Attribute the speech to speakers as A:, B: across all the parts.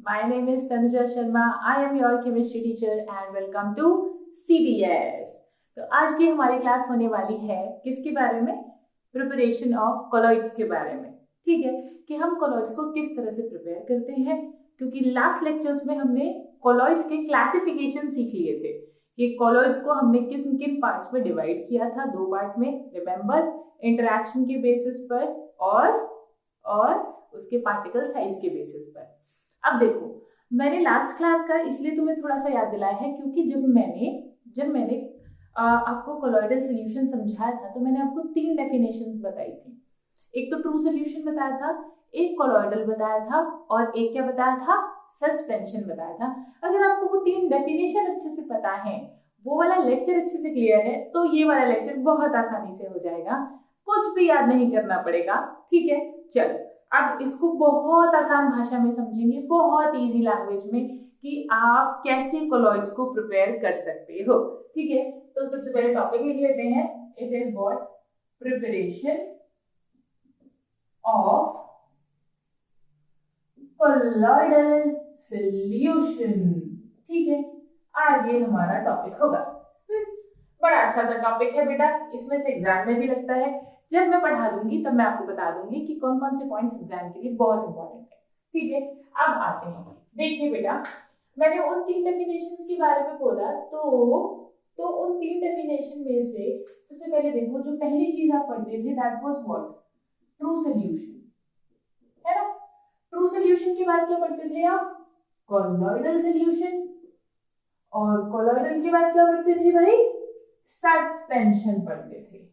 A: My name is Tanuja Sharma. I am your chemistry teacher and welcome to CTS. तो आज की हमारी class होने वाली है किसके बारे में? प्रिपरेशन ऑफ कॉलॉइड्स के बारे में। ठीक है कि हम कॉलॉइड्स को किस तरह से प्रिपेयर करते हैं, क्योंकि लास्ट लेक्चर्स में हमने कॉलॉइड्स के क्लासिफिकेशन सीख लिए थे। ये कॉलॉइड्स को हमने किन किन पार्ट्स में डिवाइड किया था, 2 पार्ट में, रिमेंबर, इंटरेक्शन के बेसिस पर और उसके पार्टिकल साइज के बेसिस पर। अब देखो, मैंने लास्ट क्लास का इसलिए तुम्हें थोड़ा सा याद दिलाया है क्योंकि जब मैंने आपको कोलॉइडल सॉल्यूशन समझाया था तो मैंने आपको 3 डेफिनेशंस बताई थी। एक तो ट्रू सॉल्यूशन बताया था, एक कोलॉइडल बताया था और एक क्या बताया था, सस्पेंशन बताया था। अगर आपको वो 3 डेफिनेशन अच्छे से पता है, वो वाला लेक्चर अच्छे से क्लियर है, तो ये वाला लेक्चर बहुत आसानी से हो जाएगा, कुछ भी याद नहीं करना पड़ेगा। ठीक है, चलो अब इसको बहुत आसान भाषा में समझेंगे, बहुत इजी लैंग्वेज में, कि आप कैसे कोलॉइड्स को प्रिपेयर कर सकते हो। ठीक है, तो सबसे पहले टॉपिक लिख लेते हैं। It is what? Preparation of colloidal solution. ठीक है, आज ये हमारा टॉपिक होगा। बड़ा अच्छा सा टॉपिक है बेटा, इसमें से एग्जाम में भी लगता है। जब मैं पढ़ा दूंगी तब मैं आपको बता दूंगी कि कौन कौन से पॉइंट्स एग्जाम के लिए बहुत इंपॉर्टेंट है। ठीक है, अब आते हैं। देखिए बेटा, मैंने उन 3 डेफिनेशंस के बारे में बोला, तो उन 3 डेफिनेशन में से सबसे पहले देखो, जो पहली चीज आप पढ़ते थे that was what? True solution, है ना। ट्रू सॉल्यूशन के बाद क्या पढ़ते थे आप? Colloidal solution. और कोलॉइडल के बाद क्या पढ़ते थे भाई? सस्पेंशन पढ़ते थे।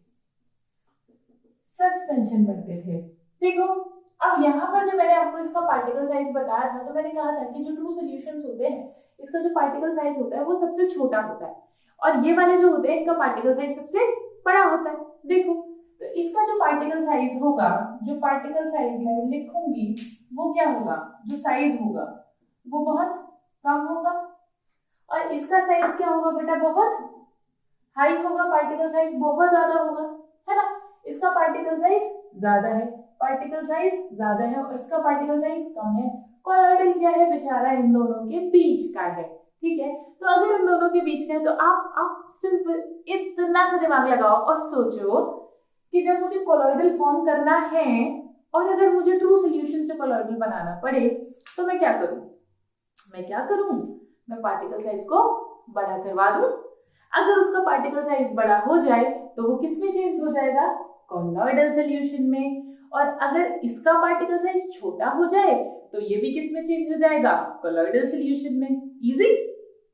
A: सस्पेंशन पढ़ते थे। देखो, अब यहाँ पर जब मैंने आपको इसका पार्टिकल साइज बताया था तो मैंने कहा था कि जो ट्रू सॉल्यूशंस होते हैं, इसका जो पार्टिकल साइज होता है वो सबसे छोटा होता है, और ये वाले जो होते हैं इनका पार्टिकल साइज सबसे बड़ा होता है। देखो, तो इसका जो पार्टिकल साइज होगा, जो पार्टिकल साइज मैं लिखूंगी वो क्या होगा? जो साइज होगा वो बहुत कम होगा, और इसका साइज क्या होगा बेटा? बहुत हाई होगा, पार्टिकल साइज बहुत ज्यादा होगा, है ना। इसका पार्टिकल साइज ज्यादा है, पार्टिकल साइज ज्यादा है, और इसका पार्टिकल साइज कम है। कोलॉइडल क्या है बेचारा? इन दोनों के बीच का है। ठीक है, तो अगर इन दोनों के बीच का है तो आप सिंपल इतना सा दिमाग लगाओ और सोचो कि जब मुझे कोलॉइडल फॉर्म करना है और अगर मुझे ट्रू सॉल्यूशन से कोलॉइडल बनाना पड़े तो मैं क्या करूं? मैं पार्टिकल साइज को बड़ा करवा दूं। अगर उसका पार्टिकल साइज बड़ा हो जाए तो वो किस में चेंज हो जाएगा? कोलॉइडल सॉल्यूशन में। और अगर इसका पार्टिकल साइज छोटा हो जाए तो ये भी किस में चेंज हो जाएगा? कोलॉइडल सॉल्यूशन में। इजी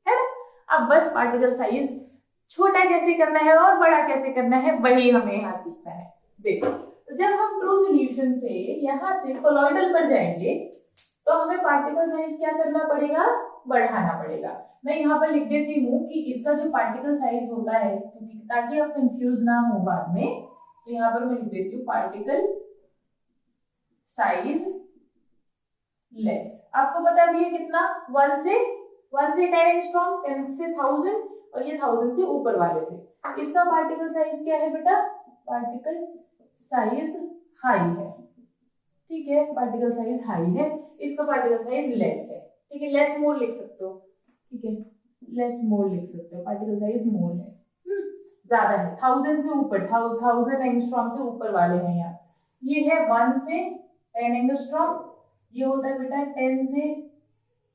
A: है ना। अब बस पार्टिकल साइज छोटा कैसे करना है और बड़ा कैसे करना है वही हमें यहाँ सीखना है। देखो, तो जब हम ट्रू सॉल्यूशन से यहाँ से कोलॉइडल पर जाएंगे तो हमें पार्टिकल साइज क्या करना पड़ेगा? बढ़ाना पड़ेगा। मैं यहाँ पर लिख देती हूँ कि इसका जो पार्टिकल साइज होता है, ताकि आप कंफ्यूज ना हो बाद में, तो यहाँ पर मैं लिख देती हूँ पार्टिकल साइज लेस। आपको पता भी है कितना? 1 से 10 एंगस्ट्रॉम, 10 से 1000, और ये 1000 से ऊपर वाले थे। इसका पार्टिकल साइज क्या है बेटा? पार्टिकल साइज हाई है। ठीक है, पार्टिकल साइज हाई है, इसका पार्टिकल साइज लेस है। ठीक है, लेस मोर लिख सकते हो। ठीक है, लेस मोर लिख सकते हो, पार्टिकल साइज मोर है, ज्यादा है, 1000 से ऊपर, 1000 एंगस्ट्रॉम से ऊपर वाले हैं यहाँ। ये है 1 से 10 एंगस्ट्रॉम, ये होता है बेटा 10 से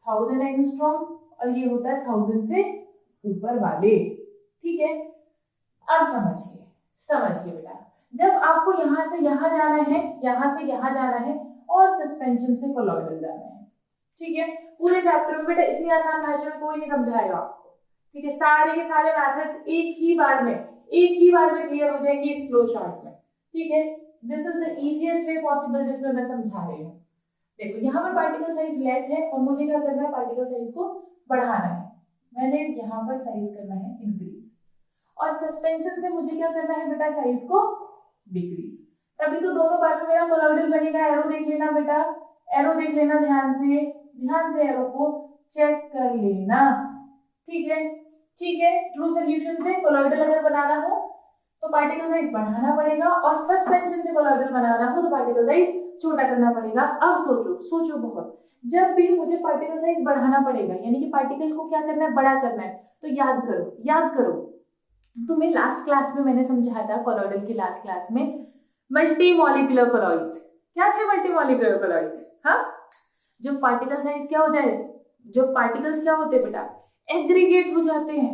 A: 1000 एंगस्ट्रॉम, और ये होता है 1000 से ऊपर वाले। ठीक है, अब समझिए बेटा, जब आपको यहाँ से यहाँ जाना है, यहाँ से यहाँ जाना है, और सस्पेंशन से कोलॉइडल जाना है। ठीक है, पूरे चैप्टर में बेटा इतनी आसान भाषा में कोई नहीं समझाएगा आपको। ठीक है, सारे के सारे मेथड्स एक ही बार में क्लियर हो जाएंगे इस फ्लो चार्ट में। ठीक है, this is the easiest way possible जिसमें मैं समझा रही हूँ। देखो, यहाँ पर पार्टिकल साइज लेस है और मुझे क्या करना है? पार्टिकल साइज को बढ़ाना है। मैंने यहाँ पर साइज करना है इंक्रीज, और सस्पेंशन से मुझे क्या करना है बेटा? साइज को डिक्रीज। तभी तो दोनों बार में मेरा कोलॉइडल बनेगा। एरो देख लेना बेटा, एरो देख लेना, ध्यान से एरो को चेक कर लेना। ठीक है, ट्रू सॉल्यूशन से कोलॉइडल अगर बनाना हो तो पार्टिकल साइज बढ़ाना पड़ेगा, और सस्पेंशन से कोलॉइडल बनाना हो तो पार्टिकल साइज छोटा करना पड़ेगा। अब सोचो बहुत, जब भी मुझे पार्टिकल साइज बढ़ाना पड़ेगा, यानी कि पार्टिकल को क्या करना है, बड़ा करना है, तो याद करो तुम्हें लास्ट क्लास में मैंने समझाया था, कोलॉइडल की लास्ट क्लास में, मल्टी मॉलिक्यूलर कोलॉइड्स। क्या थे मल्टी मॉलिक्यूलर कोलॉइड्स? हाँ, जब पार्टिकल साइज क्या हो जाए, जब पार्टिकल्स क्या होते हैं बेटा, एग्रीगेट हो जाते हैं,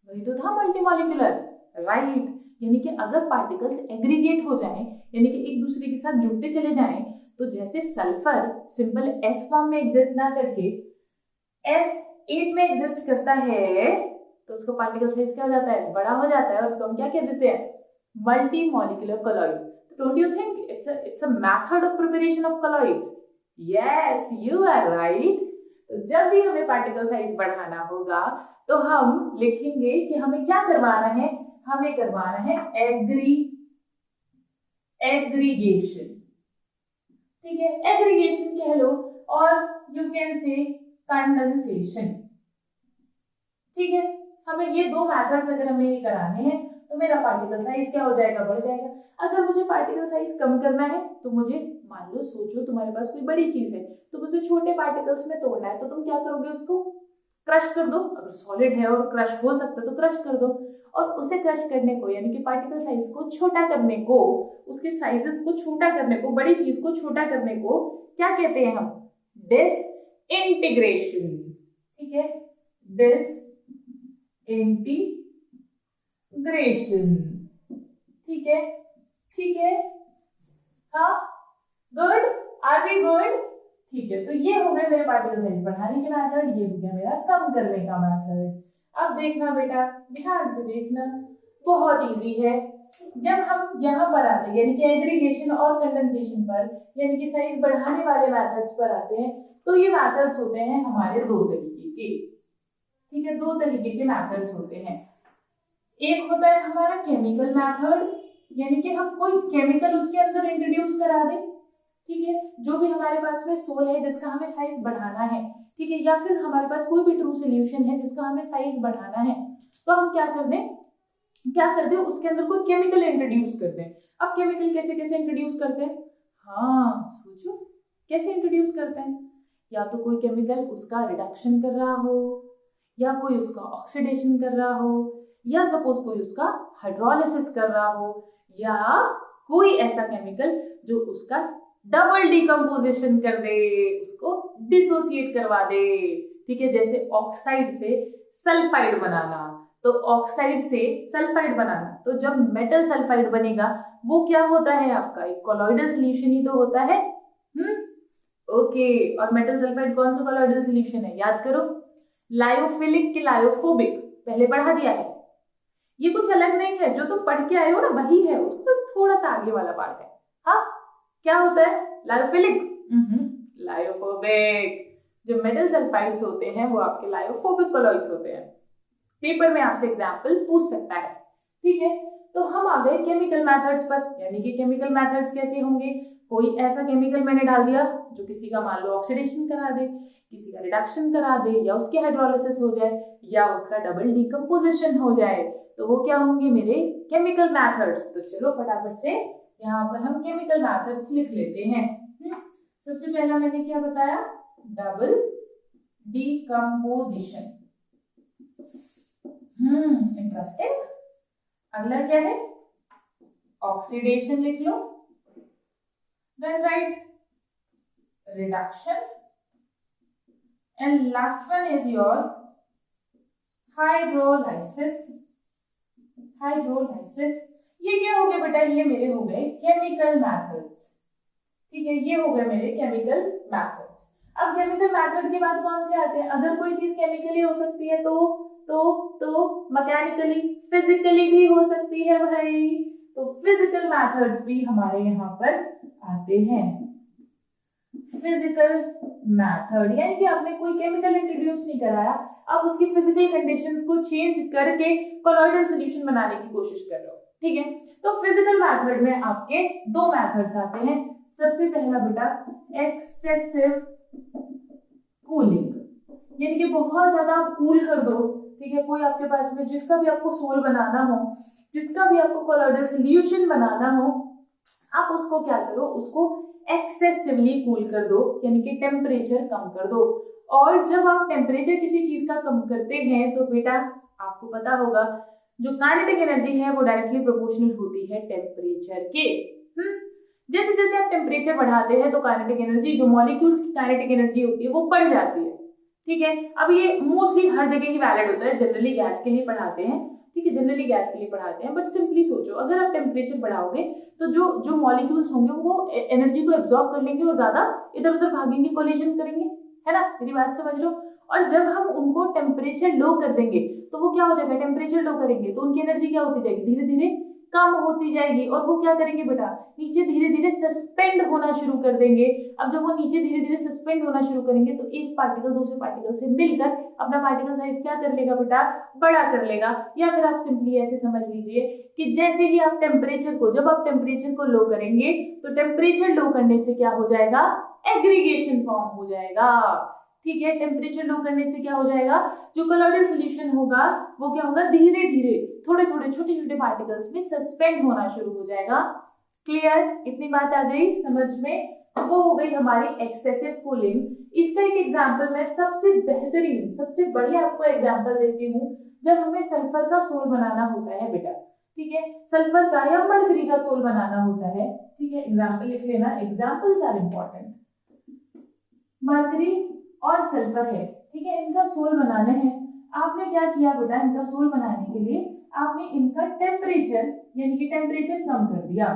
A: वही तो था मल्टी मॉलिक्यूलर, राइट। यानी कि अगर पार्टिकल्स एग्रीगेट हो जाएं, यानी कि एक दूसरे के साथ जुड़ते चले जाएं, तो जैसे सल्फर सिंपल S फॉर्म में एग्जिस्ट ना करके S8 में एग्जिस्ट करता है, तो उसको पार्टिकल साइज क्या हो जाता है, बड़ा हो जाता है, और उसको हम क्या कह देते हैं, multi molecular colloid. Don't you think it's a method of preparation of colloids? Yes, you are right. तो जब भी हमें पार्टिकल साइज बढ़ाना होगा तो हम लिखेंगे कि हमें क्या करवाना है, हमें करवाना है एग्रीगेशन, ठीक है, एग्रीगेशन कह लो, और यू कैन से कंडेंसेशन, ठीक है। हमें ये दो मेथड्स अगर हमें ये कराने हैं तो मेरा पार्टिकल साइज क्या हो जाएगा, बढ़ जाएगा। अगर मुझे पार्टिकल साइज कम करना है तो मुझे, मान लो सोचो तुम्हारे पास कोई बड़ी चीज है, तो उसे छोटे पार्टिकल्स में तोड़ना है, तो तुम क्या करोगे, उसको क्रश कर दो, अगर सॉलिड है और क्रश हो सकता है तो क्रश कर दो, और उसे क्रश करने को, यानी कि पार्टिकल साइज को छोटा करने को, उसके साइजेस को छोटा करने को, बड़ी चीज को छोटा करने को क्या कहते हैं हम, डिसइंटीग्रेशन, ठीक है, डिसइंटीग्रेशन, ठीक है, ठीक है, हाँ, गुड, आर वी गुड, ठीक है। तो ये हो गए मेरे पार्टिकल साइज बढ़ाने के मेथड, ये हो गया मेरा कम करने का मेथड। अब देखना बेटा, ध्यान से देखना, बहुत इजी है। जब हम यहाँ पर आते हैं, यानी कि एग्रीगेशन और कंडेंसेशन पर, यानी कि साइज बढ़ाने वाले मेथड्स पर आते हैं, तो ये मेथड्स होते हैं हमारे दो तरीके के, ठीक है, दो तरीके के मेथड्स होते हैं। एक होता है हमारा केमिकल मेथड, यानी कि हम कोई केमिकल उसके अंदर इंट्रोड्यूस करा दें, ठीक है, जो भी हमारे पास में सोल है जिसका हमें साइज बढ़ाना है, ठीक है, या फिर हमारे पास कोई भी ट्रू सॉल्यूशन है जिसका हमें साइज बढ़ाना है, तो हम क्या कर दें, उसके अंदर कोई केमिकल इंट्रोड्यूस कर दें। अब केमिकल कैसे कैसे इंट्रोड्यूस करते हैं, हाँ सोचो कैसे इंट्रोड्यूस करते हैं, या तो कोई केमिकल उसका रिडक्शन कर रहा हो, या कोई उसका ऑक्सीडेशन कर रहा हो, या सपोज कोई उसका हाइड्रोलिसिस कर रहा हो, या कोई ऐसा केमिकल जो उसका डबल डिकम्पोजिशन कर दे, उसको डिसोसिएट करवा दे, ठीक है, जैसे ऑक्साइड से सल्फाइड बनाना, तो ऑक्साइड से सल्फाइड बनाना, तो जब मेटल सल्फाइड बनेगा वो क्या होता है आपका, एक कोलॉइडल सॉल्यूशन ही तो होता है, ओके। और मेटल सल्फाइड कौन सा कोलॉइडल सॉल्यूशन है, याद करो, लायोफिलिक कि लायोफोबिक, पहले पढ़ा दिया है, ये कुछ अलग नहीं है, जो तुम पढ़ के आए हो ना वही है, उसको बस थोड़ा सा आगे वाला पार्ट है, हाँ, क्या होता है, लायोफिलिक, लायोफोबिक। जो मेटल सल्फाइड्स होते हैं वो आपके लायोफोबिक कोलॉइड्स होते हैं, पेपर में आपसे एग्जांपल पूछ सकता है, ठीक है। तो हम आ गए केमिकल मेथड्स पर, यानी कि केमिकल मेथड्स कैसे होंगे, कोई ऐसा केमिकल मैंने डाल दिया जो किसी का मान लो ऑक्सीडेशन करा दे, किसी का रिडक्शन करा दे, या उसकी हाइड्रोलिसिस हो जाए, या उसका डबल डिकम्पोजिशन हो जाए, तो वो क्या होंगे मेरे केमिकल मेथड्स। तो चलो फटाफट से यहाँ पर हम केमिकल मेथड्स लिख लेते हैं। सबसे पहला मैंने क्या बताया, डबल डिकम्पोजिशन, इंटरेस्टिंग। अगला क्या है, ऑक्सीडेशन लिख लो, then write reduction, and last one is your hydrolysis. ये क्या हो गए बेटा, ये मेरे हो गए केमिकल मेथड्स, ठीक है, ये हो गए मेरे केमिकल मेथड्स। अब केमिकल मेथड के बाद कौन से आते हैं, अगर कोई चीज केमिकली हो सकती है तो मैकेनिकली, फिजिकली भी हो सकती है भाई, तो फिजिकल मेथड्स भी हमारे यहाँ पर आते हैं। फिजिकल मेथड यानी कि आपने कोई केमिकल इंट्रोड्यूस नहीं कराया, आप उसकी फिजिकल कंडीशंस को चेंज करके कोलॉइडल सॉल्यूशन बनाने की कोशिश कर रहे हो, ठीक है। तो फिजिकल मेथड में आपके दो मेथड्स आते हैं। सबसे पहला बेटा एक्सेसिव कूलिंग, यानी कि बहुत ज्यादा आप कूल कर दो, ठीक है, कोई आपके पास में जिसका भी आपको सोल बनाना हो, जिसका भी आपको कोलॉइडल सॉल्यूशन बनाना हो, आप उसको क्या करो, उसको एक्सेसिवली कूल कर दो, यानी कि टेम्परेचर कम कर दो। और जब आप टेम्परेचर किसी चीज का कम करते हैं तो बेटा आपको पता होगा जो काइनेटिक एनर्जी है वो डायरेक्टली प्रोपोर्शनल होती है टेम्परेचर के। जैसे जैसे आप टेम्परेचर बढ़ाते हैं तो काइनेटिक एनर्जी, जो मॉलिक्यूल्स की काइनेटिक एनर्जी होती है वो बढ़ जाती है। ठीक है, अब ये मोस्टली हर जगह ही वैलिड होता है, जनरली गैस के लिए पढ़ाते हैं। ठीक है, जनरली गैस के लिए पढ़ाते हैं, बट सिंपली सोचो अगर आप टेम्परेचर बढ़ाओगे तो जो मॉलिक्यूल्स होंगे वो एनर्जी को एब्जॉर्ब कर लेंगे और ज्यादा इधर उधर भागेंगे, कोलिजन करेंगे, है ना, मेरी बात समझ लो। और जब हम उनको टेम्परेचर लो कर देंगे तो वो क्या हो जाएगा, टेम्परेचर लो करेंगे तो उनकी एनर्जी क्या होती जाएगी, धीरे धीरे कम होती जाएगी, और वो क्या करेंगे बेटा, नीचे धीरे धीरे सस्पेंड होना शुरू कर देंगे। अब जब वो नीचे धीरे धीरे सस्पेंड होना शुरू करेंगे तो एक पार्टिकल दूसरे पार्टिकल से मिलकर अपना पार्टिकल साइज क्या कर लेगा बेटा, बड़ा कर लेगा। या फिर आप सिंपली ऐसे समझ लीजिए कि जैसे ही आप टेम्परेचर को, जब आप टेम्परेचर को लो करेंगे तो टेम्परेचर लो करने से क्या हो जाएगा, एग्रीगेशन फॉर्म हो जाएगा। ठीक है, टेम्परेचर लो करने से क्या हो जाएगा, जो कोलॉइडल सॉल्यूशन होगा वो क्या होगा, धीरे धीरे थोड़े थोड़े छोटे छोटे पार्टिकल्स में सस्पेंड होना शुरू हो जाएगा। क्लियर, इतनी बात आ गई समझ में। वो हो गई हमारी एक्सेसिव कूलिंग। इसका एक एग्जांपल मैं सबसे बेहतरीन, सबसे बढ़िया आपको एग्जांपल देती हूँ। जब हमें सल्फर का सोल बनाना होता है बेटा, ठीक है, सल्फर का या मरकरी का सोल बनाना होता है, ठीक है, एग्जांपल लिख लेना, एग्जांपल्स आर इंपॉर्टेंट। मरकरी और सल्फर है, ठीक है, इनका सोल बनाना है। आपने क्या किया बेटा, इनका सोल बनाने के लिए आपने इनका टेम्परेचर, यानी कि टेम्परेचर कम कर दिया,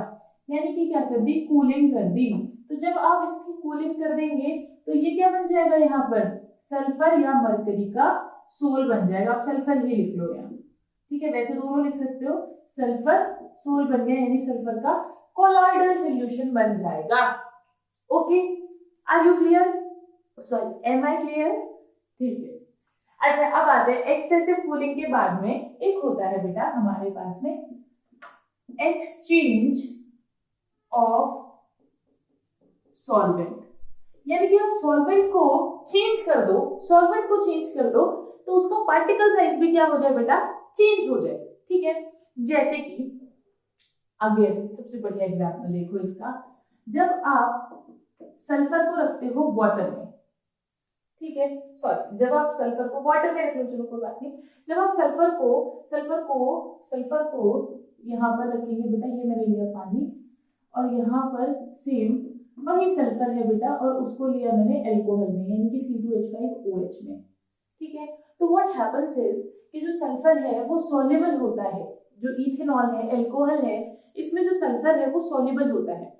A: यानी कि क्या कर दी, कूलिंग कर दी। तो जब आप इसकी कूलिंग कर देंगे तो ये क्या बन जाएगा, यहाँ पर सल्फर या मरकरी का सोल बन जाएगा। आप सल्फर ही लिख लो यहाँ, ठीक है, वैसे दोनों लिख सकते हो, सल्फर सोल बन गया, यानी सल्फर का कोलॉइडल सॉल्यूशन बन जाएगा। Okay, are you clear, sorry am I clear, ठीक है। अच्छा, अब आते हैं एक्सेसिव कूलिंग के बाद में एक होता है बेटा हमारे पास में एक्सचेंज ऑफ सॉल्वेंट, यानी कि आप सॉल्वेंट को चेंज कर दो, सॉल्वेंट को चेंज कर दो तो उसका पार्टिकल साइज भी क्या हो जाए बेटा, चेंज हो जाए। ठीक है, जैसे कि अगेन सबसे बढ़िया एग्जांपल देखो इसका, जब आप सल्फर को रखते हो वाटर में, ठीक है, सॉरी, जब आप सल्फर को वाटर में रख लो, चलो कोई बात नहीं, जब आप सल्फर को यहाँ पर रखेंगे बेटा, ये मैंने लिया पानी, और यहाँ पर सेम वही सल्फर है बेटा, और उसको लिया मैंने एल्कोहल में, यानी कि C2H5OH में। ठीक है, तो व्हाट हैपेंस इज कि जो सल्फर है वो सॉल्युबल होता है, जो इथेनॉल है, एल्कोहल है, इसमें जो सल्फर है वो सॉल्युबल होता है।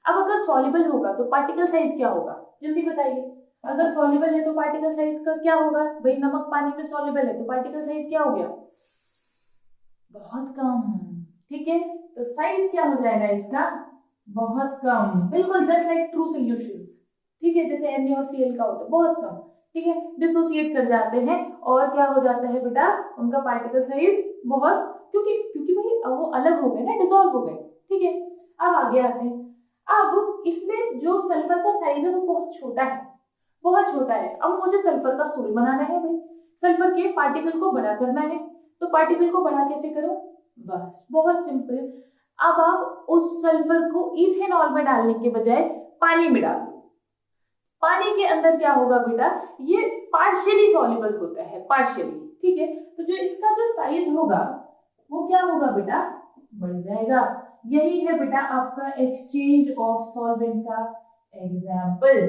A: अब अगर सॉल्युबल होगा तो पार्टिकल साइज क्या होगा, जल्दी बताइए। अगर सॉल्युबल है तो पार्टिकल साइज का क्या होगा, भाई नमक पानी में सॉल्युबल है तो पार्टिकल साइज क्या हो गया, बहुत कम। ठीक है, तो साइज क्या हो जाएगा इसका, बहुत कम, बिल्कुल जस्ट लाइक ट्रू सॉल्यूशंस। ठीक है, जैसे Na और Cl का होता है, बहुत कम। ठीक है, डिसोसिएट कर जाते हैं और क्या हो जाता है बेटा, उनका पार्टिकल साइज बहुत, क्योंकि भाई वो अलग हो गए ना, डिसॉल्व हो गए। ठीक है, अब आगे आते हैं। अब इसमें जो सल्फर का साइज है वो बहुत छोटा है, बहुत छोटा है। अब मुझे सल्फर का सोल बनाना है भाई, सल्फर के पार्टिकल को बड़ा करना है, तो पार्टिकल को बड़ा कैसे करो, बस बहुत सिंपल। अब आप उस सल्फर को इथेनॉल में डालने के बजाय पानी में डाल दो। पानी के अंदर क्या होगा बेटा, ये पार्शियली सॉल्युबल होता है, पार्शियली। ठीक है, तो जो इसका जो साइज होगा वो क्या होगा बेटा, बढ़ जाएगा। यही है बेटा आपका एक्सचेंज ऑफ सॉल्वेंट का एग्जाम्पल।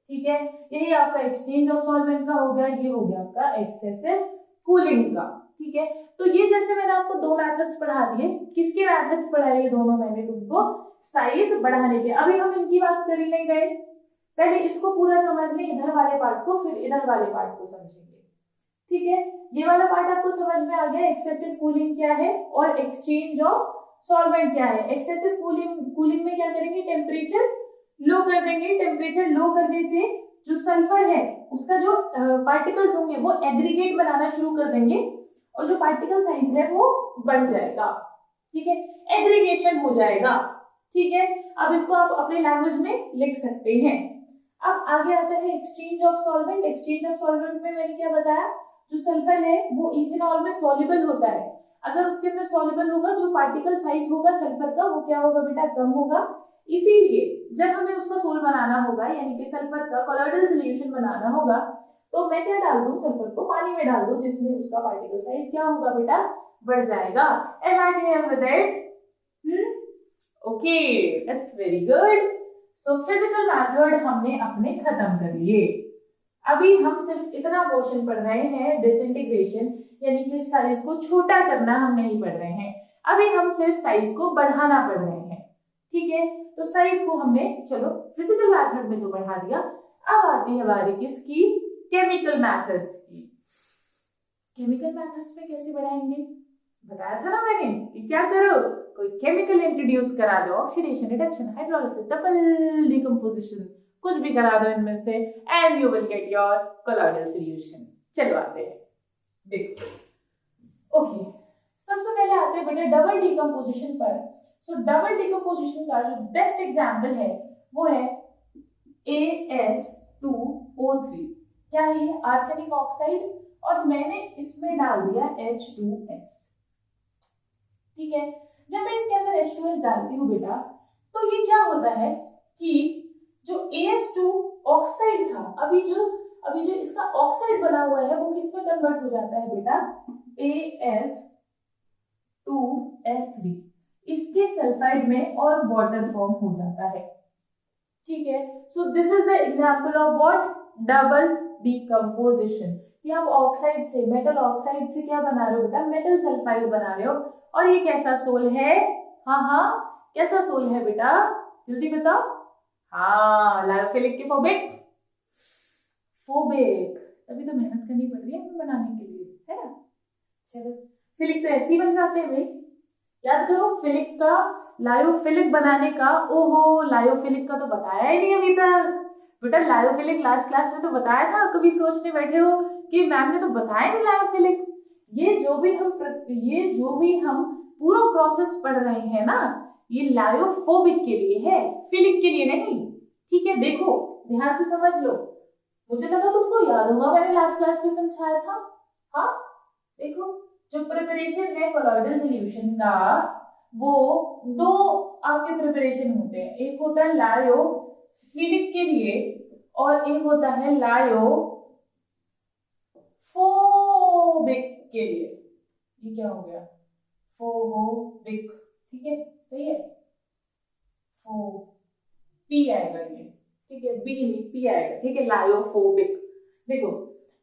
A: ठीक है, यही आपका एक्सचेंज ऑफ सॉल्वेंट का हो गया, ये हो गया आपका एक्सेसिव कूलिंग का। ठीक है, तो ये जैसे मैंने आपको दो मेथड्स पढ़ा दिए, किसके मेथड्स पढ़ाए ये दोनों मैंने तुमको, साइज बढ़ाने के। अभी हम इनकी बात कर ही नहीं गए, पहले इसको पूरा समझ लें, इधर वाले पार्ट को, फिर इधर वाले पार्ट को समझेंगे। ठीक है, ये वाला पार्ट आपको समझ में आ गया, एक्सेसिव कूलिंग क्या है और एक्सचेंज ऑफ सॉल्वेंट क्या है। एक्सेसिव कूलिंग में क्या करेंगे, टेम्परेचर लो कर देंगे। टेम्परेचर लो करने से जो सल्फर है उसका जो पार्टिकल्स होंगे वो एग्रीगेट बनाना शुरू कर देंगे और जो पार्टिकल साइज है वो बढ़ जाएगा। ठीक है, एग्रीगेशन हो जाएगा। ठीक है, अब इसको आप अपने लैंग्वेज में लिख सकते हैं। अब आगे आता है exchange of solvent. Exchange of solvent में मैंने क्या बताया, जो सल्फर है वो इथेनॉल में सॉल्युबल होता है। अगर उसके अंदर सॉल्युबल होगा, जो पार्टिकल साइज होगा सल्फर का वो क्या होगा बेटा, कम होगा। इसीलिए जब हमें उसका सोल बनाना होगा, यानी कि सल्फर का कोलॉइडल सॉल्यूशन बनाना होगा, तो मैं क्या डाल दूं, सल्फर को पानी में डाल दूं, जिसमें उसका पार्टिकल साइज क्या होगा बेटा, बढ़ जाएगा। Am I clear with it? Okay, that's very good. So physical method हमने अपने खत्म कर लिए। अभी हम सिर्फ इतना पोर्शन पढ़ रहे हैं, डिसइंटीग्रेशन, यानी कि साइज को छोटा करना हम नहीं पढ़ रहे हैं। अभी हम सिर्फ साइज को बढ़ाना पढ़ रहे हैं, ठीक है। तो साइज को हमने चलो फिजिकल मेथड में तो बढ़ा दिया, अब आती है बारी किसकी, केमिकल मेथड्स की। केमिकल मेथड्स में कैसे बढ़ाएंगे, बताया था ना मैंने कि क्या करो, कोई केमिकल इंट्रोड्यूस करा दो, oxidation, reduction, hydrolysis, double decomposition, कुछ भी करा दो इनमें से, and you will get your colloidal solution. चलो आते हैं, देखो। ओके, सबसे पहले आते हैं बेटे डबल डिकम्पोजिशन पर। सो डबल डिकम्पोजिशन का जो बेस्ट एग्जांपल है वो है AS2O3। क्या है ये, आर्सेनिक ऑक्साइड, और मैंने इसमें डाल दिया H2S, ठीक है। जब मैं इसके अंदर H2S डालती हूँ बेटा, तो ये क्या होता है कि जो AS2 ऑक्साइड था, अभी जो इसका ऑक्साइड बना हुआ है वो किस में कन्वर्ट हो जाता है बेटा, AS2S3, इसके सल्फाइड में और वाटर फॉर्म हो जाता है, ठीक है। So this is the example of what, double decomposition, कि आप ऑक्साइड से, मेटल ऑक्साइड से क्या बना रहे हो बेटा, मेटल सल्फाइड बना रहे हो। और ये कैसा सोल है, हाँ कैसा सोल है बेटा, जल्दी बताओ। हाँ, लायोफिलिक के फोबिक, तभी तो मेहनत करनी पड़ रही है हमें बनाने के लिए, है ना। चलो, फिलिक तो ऐसे ही बन जाते हैं भाई, याद करो फिलिक का, लायोफिलिक बनाने का, ओहो लायोफिलिक का तो बताया ही नहीं अभी तक बेटा। लायोफिलिक लास्ट क्लास में तो बताया था, कभी सोचने बैठे हो कि मैम ने तो बताया नहीं लायोफिलिक। ये जो भी हम पूरा प्रोसेस पढ़ रहे हैं ना, ये लायोफोबिक के लिए है, फिलिक के लिए नहीं, ठीक है। देखो ध्यान से समझ लो, मुझे लगा तुमको याद होगा, मैंने लास्ट क्लास में समझाया था। हाँ देखो, जो प्रिपरेशन है कोलॉइडल सॉल्यूशन का, वो दो आपके प्रिपरेशन होते हैं, एक होता है लायोफिलिक के लिए और एक होता है लायोफोबिक के लिए। ये क्या हो गया, फोबिक, ठीक है, सही है, पी आएगा ये, ठीक है, बी नहीं पी आएगा, ठीक है, लायोफोबिक। देखो,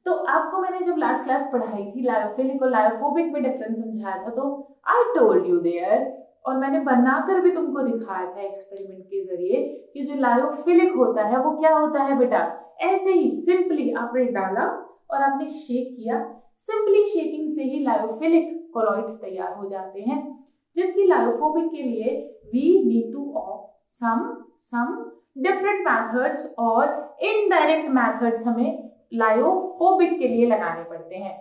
A: तो आपको मैंने जब लास्ट क्लास पढ़ाई थी लायोफिलिक और लायोफोबिक में डिफरेंस समझाया था, तो आई टोल्ड यू देयर, और मैंने बनाकर भी तुमको दिखाया था एक्सपेरिमेंट के जरिए, कि जो लायोफिलिक होता है वो क्या होता है बेटा, ऐसे ही सिंपली आपने डाला और आपने शेक किया, सिंपली शेकिंग से ही लायोफिलिक कोलॉइड्स तैयार हो जाते हैं। जबकि लायोफोबिक के लिए we need to opt some different methods और इनडायरेक्ट मेथड्स हमें लायोफोबिक के लिए लगाने पड़ते हैं।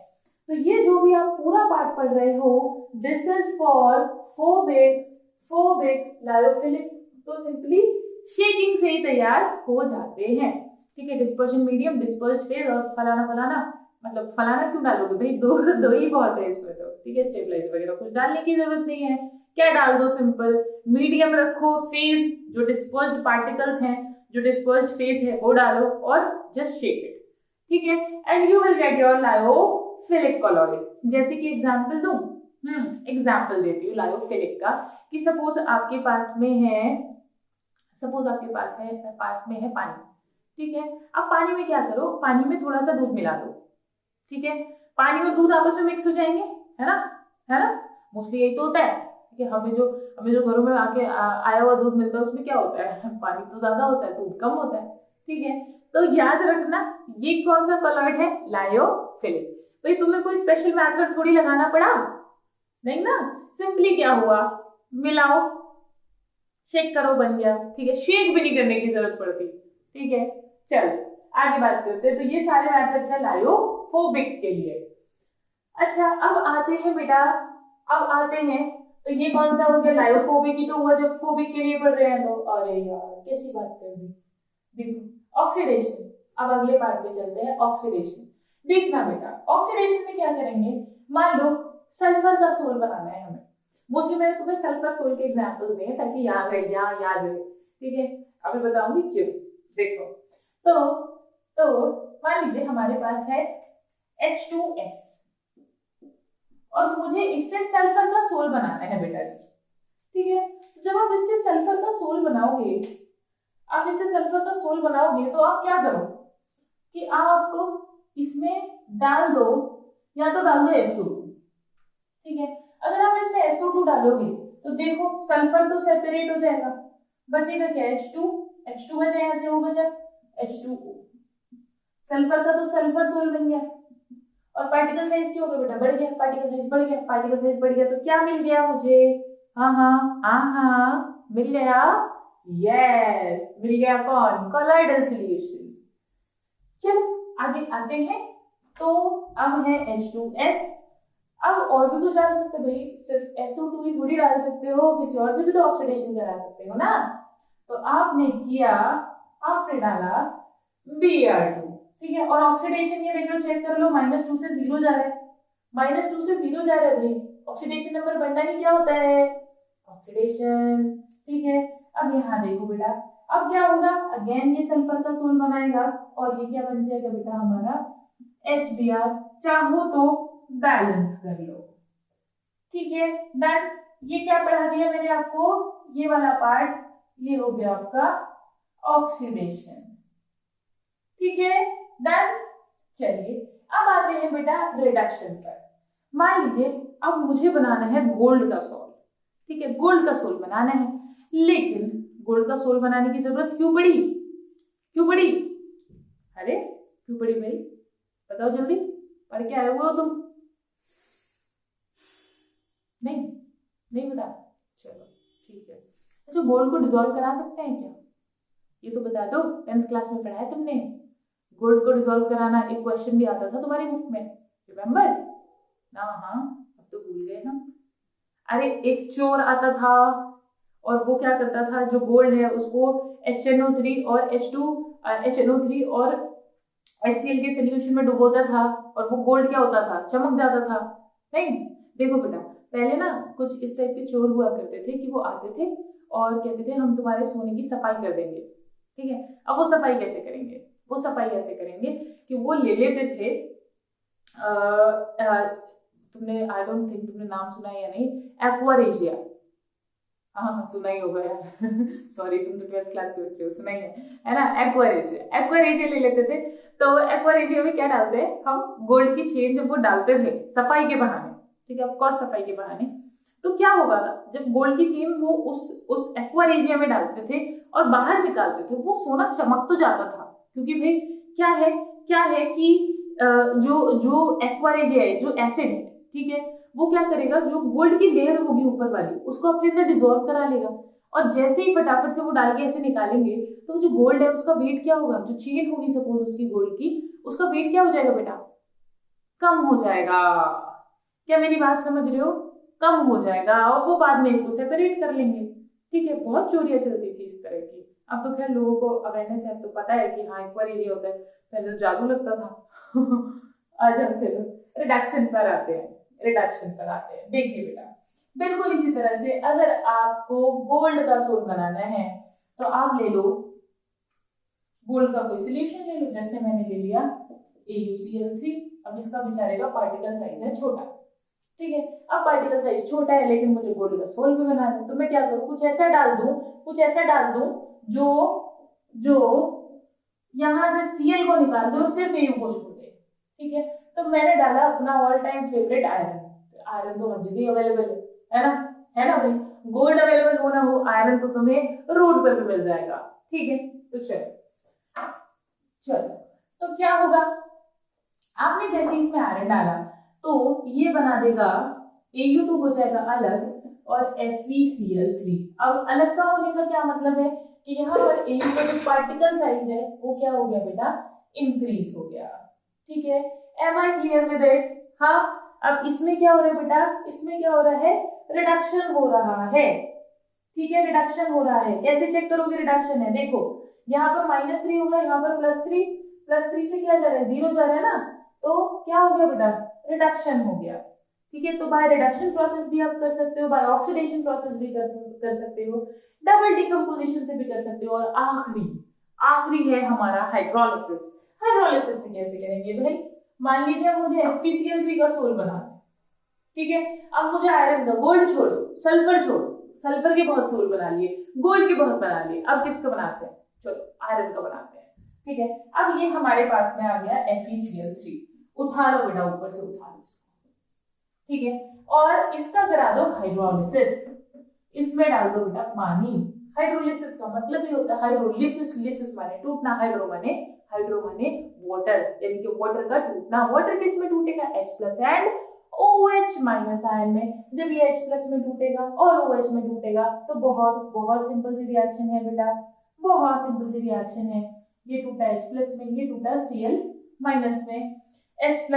A: तो ये जो भी आप पूरा पार्ट पढ़ रहे हो, this is for phobic lyophilic, तो सिंपली शेकिंग से ही तैयार हो जाते हैं, ठीक है। डिस्पर्शन मीडियम, डिस्पर्स्ड फेज और फलाना, मतलब फलाना क्यों डालोगे भाई, दो ही बहुत है इसमें तो, ठीक है। स्टेबलाइजर वगैरह कुछ डालने की जरूरत नहीं है, क्या डाल दो, सिंपल मीडियम रखो, फेज जो डिस्पर्स्ड पार्टिकल्स हैं, जो डिस्पर्स्ड फेज है वो डालो और जस्ट शेक इट, ठीक है, and you will get your lyophilic colloid. जैसे कि एग्जांपल दूं, एग्जांपल देती हूँ लायोफिलिक का, कि सपोज आपके पास में है पानी, ठीक है। अब पानी में क्या करो, पानी में थोड़ा सा दूध मिला दो, ठीक है। पानी और दूध आपस में मिक्स हो जाएंगे, है ना, मोस्टली यही तो होता है कि हमें जो घरों में आके आया हुआ दूध मिलता है उसमें क्या होता है, पानी तो ज्यादा होता है, दूध कम होता है, ठीक है। तो याद रखना ये कौन सा कोलॉइड है, लायोफिलिक। भाई तुम्हें कोई स्पेशल मेथड थोड़ी लगाना पड़ा, नहीं ना, सिंपली क्या हुआ, मिलाओ, शेक करो, बन गया, ठीक है। शेक भी नहीं करने की जरूरत पड़ती, ठीक है। चल आगे बात करते हैं। तो ये सारे मेथड्स है लायोफोबिक के लिए। अच्छा, अब आते हैं तो ये कौन सा हो गया, लायोफोबिक ही तो हुआ जब फोबिक के लिए पढ़ रहे हैं तो। अरे यार कैसी बात कर दी, देखो ऑक्सीडेशन। अब अगले पार्ट पे चलते हैं, ऑक्सीडेशन। देखना बेटा, ऑक्सीडेशन में क्या करेंगे, मान लो सल्फर का सोल बनाना है हमें, मैंने तुम्हें सल्फर सोल के एग्जांपल्स दिए ताकि याद रहे, ठीक है, अभी बताऊंगी क्यों। देखो तो मान लीजिए हमारे पास है H2S और मुझे इससे सल्फर का सोल बनाना है बेटा जी, ठीक है। जब आप इससे सल्फर का सोल बनाओगे, आप इससे सल्फर का सोल बनाओगे तो आप क्या करो कि आप इसमें डाल दो, या तो डाल दो SO2, ठीक है। अगर आप इसमें SO2 डालोगे तो देखो सल्फर तो सेपरेट हो जाएगा, बचेगा क्या H2 बचा, यहाँ से वो बचा H2O, सल्फर का तो सल्फर सोल बन गया और पार्टिकल साइज क्या हो गया बेटा, बढ़ गया, पार्टिकल साइज बढ़ गया, पार्टिकल साइज बढ़ गया तो क्या मिल गया मुझे, हाँ मिल गया, यस मिल गया, कौन, कोलॉइडल सॉल्यूशन। चलो आगे आते हैं, तो अब है H2S, अब और भी कुछ डाल सकते भाई, सिर्फ SO2 ही थोड़ी डाल सकते हो, किसी और से भी तो ऑक्सीडेशन करा सकते हो ना। तो आपने किया, आपने डाला Br2, ठीक है, और ऑक्सीडेशन ये देख लो, चेक कर लो, -2 से 0 जा रहा है, -2 से 0 जा रहा है भाई, ऑक्सीडेशन नंबर बढ़ना ही क्या होता है, ऑक्सीडेशन, ठीक है। अब यहाँ देखो बेटा, अब क्या होगा, अगेन ये सल्फर का सोल बनाएगा और ये क्या बन जाएगा बेटा हमारा HBr, चाहो तो बैलेंस कर लो, ठीक है, डन। ये क्या पढ़ा दिया मैंने आपको, ये वाला पार्ट, ये हो गया आपका ऑक्सीडेशन, ठीक है, डन। चलिए अब आते हैं बेटा रिडक्शन पर। मान लीजिए अब मुझे बनाना है गोल्ड का सोल, ठीक है, गोल्ड का सोल बनाना है, लेकिन गोल्ड का सोल बनाने की जरूरत क्यों पड़ी, अरे क्यों पड़ी भाई, बताओ जल्दी, पढ़ के आए हुए हो तुम, नहीं बता, चलो ठीक है। अच्छा, गोल्ड को डिसॉल्व करा सकते हैं क्या, ये तो बता दो, 10th क्लास में पढ़ा है तुमने, गोल्ड को डिसॉल्व कराना एक क्वेश्चन भी आता था तुम्हारी बुक में, रिमेम्बर ना, हाँ अब तो भूल गए हम। अरे एक चोर आता था और वो क्या करता था, जो गोल्ड है उसको HNO3 और HNO3 और HCl के सोल्यूशन में डुबोता था और वो गोल्ड क्या होता था, चमक जाता था। नहीं, देखो बेटा, पहले ना कुछ इस टाइप के चोर हुआ करते थे कि वो आते थे और कहते थे हम तुम्हारे सोने की सफाई कर देंगे, ठीक है। अब वो सफाई कैसे करेंगे, कि वो ले लेते थे, तुमने आई डोंट थिंक तुमने नाम सुना है या नहीं, एक्वारेजिया, हाँ सुना ही होगा यार सॉरी तुम तो 12th क्लास के बच्चे हो, सुना ही है ना, एक्वारेजिया ले लेते थे। तो एक्वारेजिया में क्या डालते हैं हम, गोल्ड की चेन जब वो डालते थे सफाई के बहाने, ठीक है, ऑफ कोर्स सफाई के बहाने, तो क्या होगा जब गोल्ड की चेन वो उस एक्वारेजिया में डालते थे और बाहर निकालते थे, वो सोना चमक तो जाता था, क्योंकि भाई क्या है कि जो एक्वारेजिया है, जो एसिड है, ठीक है, वो क्या करेगा, जो गोल्ड की लेयर होगी ऊपर वाली उसको अपने अंदर डिसॉल्व करा लेगा, और जैसे ही फटाफट से वो डाल के ऐसे निकालेंगे तो जो गोल्ड है उसका वेट क्या होगा, जो चेन होगी सपोज उसकी गोल्ड की, उसका वेट क्या हो जाएगा बेटा, कम हो जाएगा। क्या मेरी बात समझ रहे हो, कम हो जाएगा और वो बाद में इसको सेपरेट कर लेंगे, ठीक है। बहुत चोरियां चलती थी इस तरह की, अब तो खैर लोगों को अवेयरनेस है, अब तो पता है कि हाँ एक्वारेजिया होता है, पहले तो जादू लगता था आज हम चलो रिडक्शन पर आते हैं, देखिए बेटा, बिल्कुल इसी तरह से अगर आपको गोल्ड का सोल बनाना है तो आप ले लो गोल्ड का कोई सोल्यूशन ले लो, जैसे मैंने ले लिया AuCl3, अब इसका बेचारे का पार्टिकल साइज है छोटा, ठीक है। अब पार्टिकल साइज छोटा है लेकिन मुझे गोल्ड का सोल भी बनाना है, तो मैं क्या करूं, कुछ ऐसा डाल दूं जो यहां से Cl को निकाल दे और सिर्फ Au को छोड़ दे, ठीक है। तो मैंने डाला अपना ऑल टाइम फेवरेट आयरन तो हर जगह अवेलेबल है ना भाई, गोल्ड अवेलेबल हो ना हो, आयरन तो तुम्हें रोड पर भी मिल जाएगा, ठीक है। तो चलो तो क्या होगा, आपने जैसे इसमें आयरन डाला तो ये बना देगा Au तो हो जाएगा अलग और FeCl3। अब अलग का होने का क्या मतलब है कि यहाँ पर Au का जो पार्टिकल साइज है वो क्या हो गया बेटा, इंक्रीज हो गया, ठीक है। Am I clear with it, हाँ। अब इसमें क्या हो रहा है बेटा, इसमें क्या हो रहा है, रिडक्शन हो रहा है, ठीक है, रिडक्शन हो रहा है। कैसे चेक करोगे रिडक्शन है, देखो यहाँ पर -3 होगा, यहाँ पर +3 से क्या जा रहा है, 0 जा रहा है ना, तो क्या हो गया बेटा, रिडक्शन हो गया, ठीक है। तो बाय रिडक्शन प्रोसेस भी आप कर सकते हो, बाय ऑक्सीडेशन प्रोसेस भी कर सकते हो, डबल डिकम्पोजिशन से भी कर सकते हो, और आखिरी है हमारा हाइड्रोलिसिस। हाइड्रोलिसिस से कैसे करेंगे भाई? मान लीजिए मुझे FeCl3 का सोल बनाना है, ठीक है। अब मुझे आयरन का, गोल्ड छोड़ो, सल्फर छोड़ो, सल्फर के बहुत सोल बना लिए, गोल्ड के बहुत बना लिए, अब किसका बनाते हैं? चलो आयरन का बनाते हैं, ठीक है। अब ये हमारे पास में आ गया FeCl3, उठा लो बेटा, ऊपर से उठा लो इसको, ठीक है। और इसका करा दो हाइड्रोलिसिस, इसमें डाल दो बेटा पानी। हाइड्रोलिसिस का मतलब ही होता है हाइड्रोलिसिस, लिसिस माने टूटना, हाइड्रो माने वाटर, यानी कि वाटर का टूटना। वाटर किस में टूटेगा? H+ एंड OH- आयन में। जब ये H+ में टूटेगा और OH में टूटेगा तो बहुत बहुत सिंपल सी रिएक्शन है बेटा, बहुत सिंपल सी रिएक्शन है। ये टूटा H+ में, ये टूटा Cl- में। H+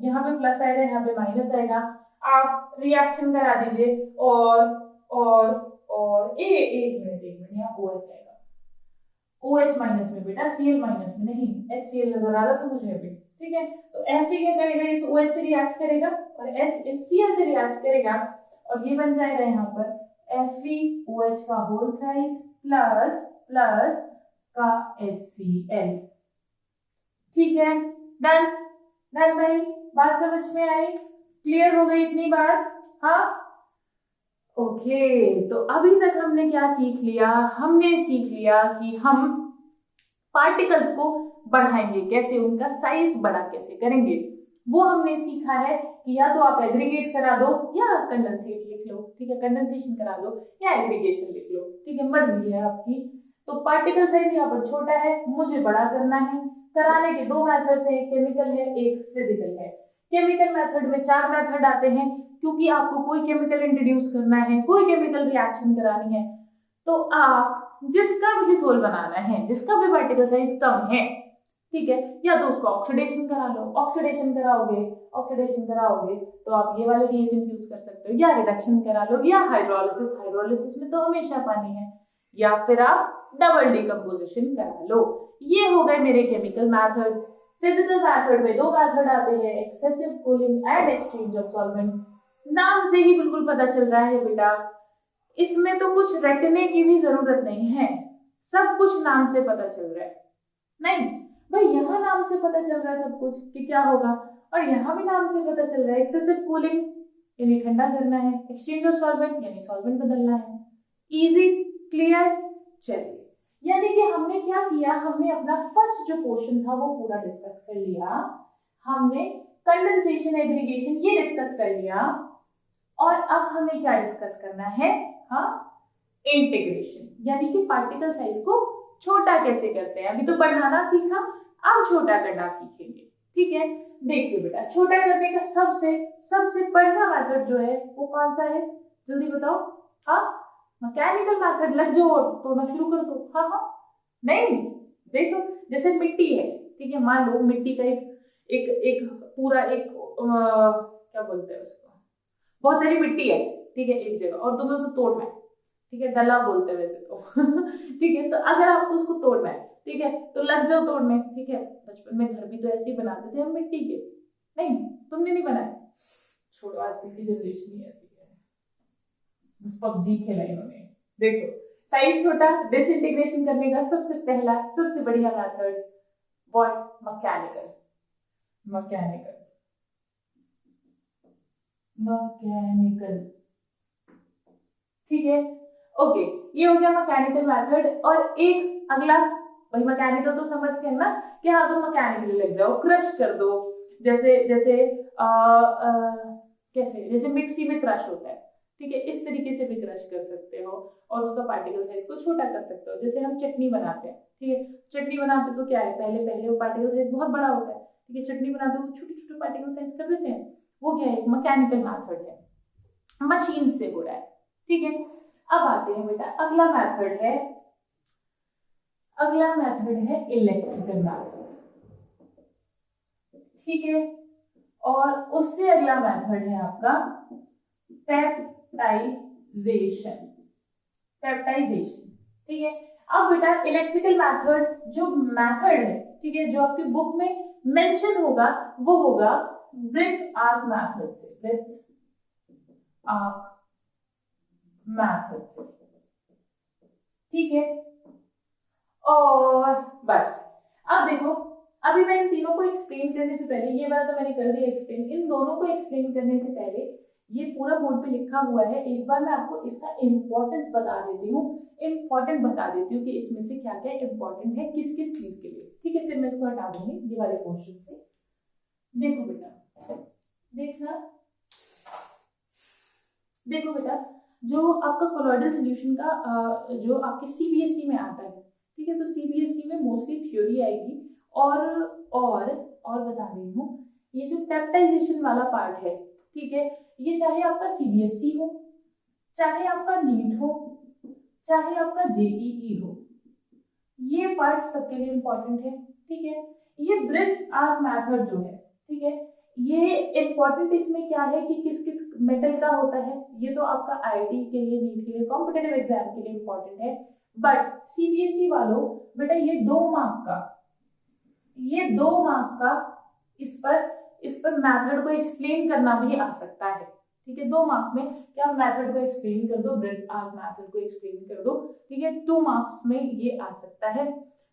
A: यहाँ पे प्लस आएगा, यहाँ पे माइनस आएगा। आप रिएक्शन करा दीजिए और एक मिनट यहाँ OH आएगा, OH माइनस में बेटा, Cl माइनस में नहीं, HCl नजर आ रहा था मुझे अभी, ठीक है। तो Fe क्या करेगा? इस OH से रिएक्ट करेगा और H इस Cl से रिएक्ट करेगा और ये बन जाएगा यहाँ पर FeOH का होल थ्राइस प्लस का HCl, ठीक है। डन भाई, बात समझ में आई? क्लियर हो गई इतनी बात? हाँ, ओके। तो अभी तक हमने क्या सीख लिया? हमने सीख लिया कि हम पार्टिकल्स को बढ़ाएंगे कैसे, उनका साइज बड़ा कैसे करेंगे। वो हमने सीखा है कि या तो आप एग्रीगेट करा दो या कंडेंसेट लिख लो, ठीक है। कंडेंसेशन करा दो या एग्रीगेशन लिख लो, ठीक है, मर्जी है आपकी। तो पार्टिकल साइज यहाँ पर छोटा है, मुझे बड़ा करना है। कराने के दो मेथड्स है, एक केमिकल है, एक फिजिकल है। केमिकल मेथड में 4 मेथड आते हैं, क्योंकि आपको कोई केमिकल इंट्रोड्यूस करना है, कोई केमिकल रिएक्शन करानी है, तो आप जिसका भी सोल बनाना है, जिसका भी पार्टिकल साइज कम है, ठीक है, या तो उसको ऑक्सीडेशन करा लो, ऑक्सीडेशन कराओगे तो आप ये वाले रिएजेंट यूज कर सकते हो, या रिडक्शन करा लो, या हाइड्रोलिसिस में तो हमेशा पानी है, या फिर आप डबल डिकम्पोजिशन करा लो। ये हो गए मेरे केमिकल मेथड्स। फिजिकल मेथड में 2 मेथड आते हैं, excessive cooling and exchange of solvent. नाम से ही बिल्कुल पता चल रहा है बेटा, इसमें तो कुछ रटने की भी जरूरत नहीं है, सब कुछ नाम से पता चल रहा है। नहीं भाई, यहाँ नाम से पता चल रहा है सब कुछ कि क्या होगा, और यहाँ भी नाम से पता चल रहा है, एक्सेसिव कूलिंग यानी ठंडा करना है, एक्सचेंज ऑफ सॉल्वेंट यानी सॉल्वेंट बदलना है। Easy, clear? चलिए, यानी कि हमने क्या किया, हमने अपना फर्स्ट जो पोर्शन था वो पूरा डिस्कस कर लिया। हमने कंडेंसेशन, एग्रीगेशन ये डिस्कस कर लिया, और अब हमें क्या डिस्कस करना है? हाँ, इंटीग्रेशन, यानी कि पार्टिकल साइज को छोटा कैसे करते हैं। अभी तो बढ़ाना सीखा, अब छोटा करना सीखेंगे, ठीक है। देखिए बेटा, छोटा करने का सबसे बढ़िया मेथड जो है वो कौन सा है, जल्दी बताओ। हाँ, मैकेनिकल मेथड, लग जाओ तोड़ना शुरू कर दो। हाँ, नहीं, देखो जैसे मिट्टी है, ठीक है, मान लो मिट्टी का एक पूरा क्या बोलते हैं उसको, बहुत सारी मिट्टी है, ठीक है, एक जगह, और तुम्हें उसे तोड़ना है, ठीक है, डला बोलते हैं वैसे तो ठीक है। तो अगर आपको उसको तोड़ना है, ठीक है, तो लग जाओ तोड़ने, ठीक है। बचपन में घर भी तो ऐसे ही बनाते थे हम मिट्टी के, नहीं तुमने नहीं बनाए? छोड़ो, आजकल की जनरेशन ही ऐसी है, बस PUBG खेला इन्होंने। देखो, साइज छोटा, डिसइंटीग्रेशन करने का सबसे पहला सबसे बढ़िया मेथड व्हाट? मैकेनिकल, ठीक है, ओके। ये हो गया मैकेनिकल मेथड। और एक अगला, भाई मैकेनिकल तो समझ गए ना कि हाँ तुम मैकेनिकली लग जाओ, क्रश कर दो, जैसे कैसे, जैसे मिक्सी में क्रश होता है, ठीक है, इस तरीके से भी क्रश कर सकते हो और उसका पार्टिकल साइज को छोटा कर सकते हो। जैसे हम चटनी बनाते हैं, ठीक है, चटनी बनाते तो क्या है, पहले वो पार्टिकल साइज बहुत बड़ा होता है, ठीक है, चटनी बनाते हो छोटे छोटे पार्टिकल साइज कर देते हैं, वो क्या है, मैकेनिकल मेथड है, मशीन से हो रहा है, ठीक है। अब आते हैं बेटा, अगला मेथड है इलेक्ट्रिकल मेथड, ठीक है। और उससे अगला मेथड है आपका पेप्टाइजेशन, ठीक है। अब बेटा इलेक्ट्रिकल मेथड जो मेथड है, ठीक है, जो आपकी बुक में मेंशन होगा वो होगा ब्रिक आर्क मेथड से, आर्क मेथड से, ठीक है। और बस अब देखो, अभी मैं इन तीनों को एक्सप्लेन करने से पहले, ये वाला तो मैंने कर दिया एक्सप्लेन, इन दोनों को एक्सप्लेन करने से पहले ये पूरा बोर्ड पे लिखा हुआ है, एक बार मैं आपको इसका इंपॉर्टेंस बता देती हूँ, इम्पोर्टेंट बता देती हूँ कि इसमें से क्या क्या इंपॉर्टेंट है किस किस चीज के लिए, ठीक है। फिर मैं इसको हटा दूंगी ये वाले क्वेश्चन से। देखो बेटा, देखना, देखो बेटा, जो आपका कोलॉइडल सॉल्यूशन का जो आपके सीबीएसई में आता है, ठीक है, तो सीबीएसई में मोस्टली थ्योरी आएगी और बता रही हूँ, ये जो पेप्टाइजेशन वाला पार्ट है, ठीक है, ये चाहे आपका सीबीएसई हो, चाहे आपका नीट हो, चाहे आपका जेईई हो, ये पार्ट सबके लिए इंपॉर्टेंट है, ठीक है। ये ब्रिज आर्क मेथड जो है, ठीक है, ये इंपॉर्टेंट इसमें क्या है कि किस किस मेटल का होता है, ये तो आपका आईआईटी के लिए, नीट के लिए, कॉम्पिटिटिव एग्जाम के लिए इंपॉर्टेंट है। बट सीबीएसई वालों, बेटा ये 2 मार्क का इस पर मेथड को एक्सप्लेन करना भी आ सकता है, ठीक है। 2 मार्क में क्या मेथड को एक्सप्लेन कर दो, ब्रिज आर्क मेथड को एक्सप्लेन कर दो, ठीक है, 2 मार्क्स में ये आ सकता है।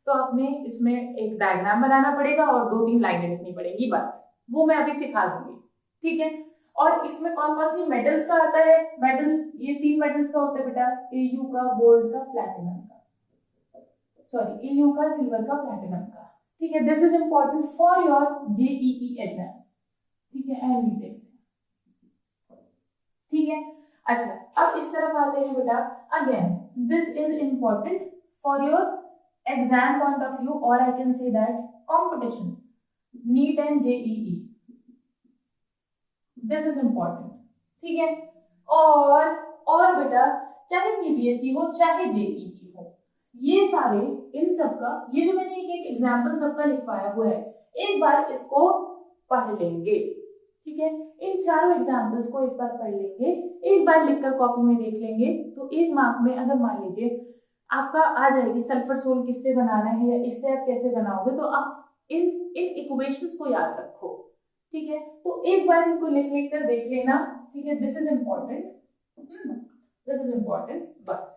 A: तो आपने इसमें एक डायग्राम बनाना पड़ेगा और 2-3 लाइनें लिखनी पड़ेगी, बस वो मैं अभी सिखा दूंगी, ठीक है। और इसमें कौन कौन सी मेटल्स का आता है, मेटल ये 3 मेटल्स का होता है बेटा, एयू का, गोल्ड का, प्लैटिनम का, सॉरी एयू का, सिल्वर का, प्लैटिनम का, ठीक है। This is important for your JEE exam, ठीक है, एंड नीट एग्जाम, ठीक है। अच्छा, अब इस तरफ आते हैं बेटा, again this is important for your exam point of view, और I can say that competition, NEET and JEE, this is important, ठीक है। और बेटा चाहे सीबीएसई हो चाहे जेईई हो, ये सारे इन सबका, ये जो मैंने एक एग्जाम्पल सबका लिखवाया हुआ है, एक बार इसको पढ़ लेंगे, ठीक है। इन चारों एग्जाम्पल्स को एक बार पढ़ लेंगे, एक बार लिखकर कॉपी में देख लेंगे, तो 1 मार्क में अगर मान लीजिए आपका आ जाएगी सल्फर सोल किससे बनाना है या इससे आप कैसे बनाओगे, तो आप इन इक्वेशंस को याद रखो, ठीक है। तो एक बार इनको लिख कर देख लेना, ठीक है, this is important, this is important, बस,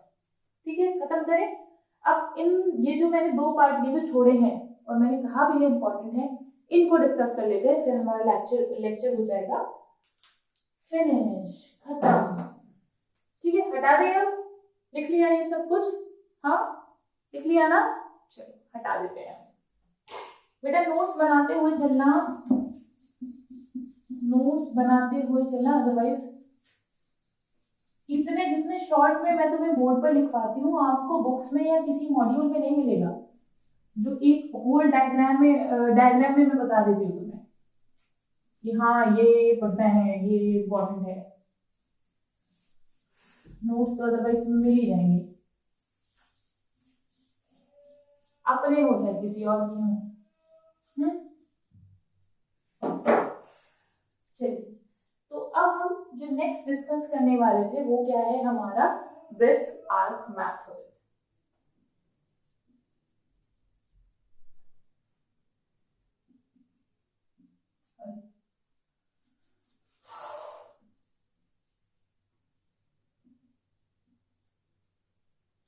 A: ठीक है, खत्म करें। अब ये जो मैंने 2 पार्ट ये जो छोड़े हैं और मैंने कहा भी ये इंपॉर्टेंट है, इनको डिस्कस कर लेते हैं, फिर हमारा लेक्चर हो जाएगा फिनिश, खत्म, ठीक है। हटा दें, अब लिख लिया ये सब कुछ, हाँ लिख लिया ना, चलो हटा देते हैं बेटा। नोट्स बनाते हुए चलना, नोट्स बनाते हुए चलना, अदरवाइज इतने जितने शॉर्ट में मैं तुम्हें बोर्ड पर लिखवाती हूँ, आपको बुक्स में या किसी मॉड्यूल में नहीं मिलेगा, जो एक होल डायग्राम में मैं बता देती हूँ तुम्हें कि हाँ ये पढ़ना है, ये इम्पोर्टेंट है। नोट्स तो अदरवाइज तुम्हें मिल ही जाएंगे, अपने हो चाहे किसी और की हो। चलिए, तो अब हम जो नेक्स्ट डिस्कस करने वाले थे वो क्या है, हमारा ब्रिज आर्क मेथड।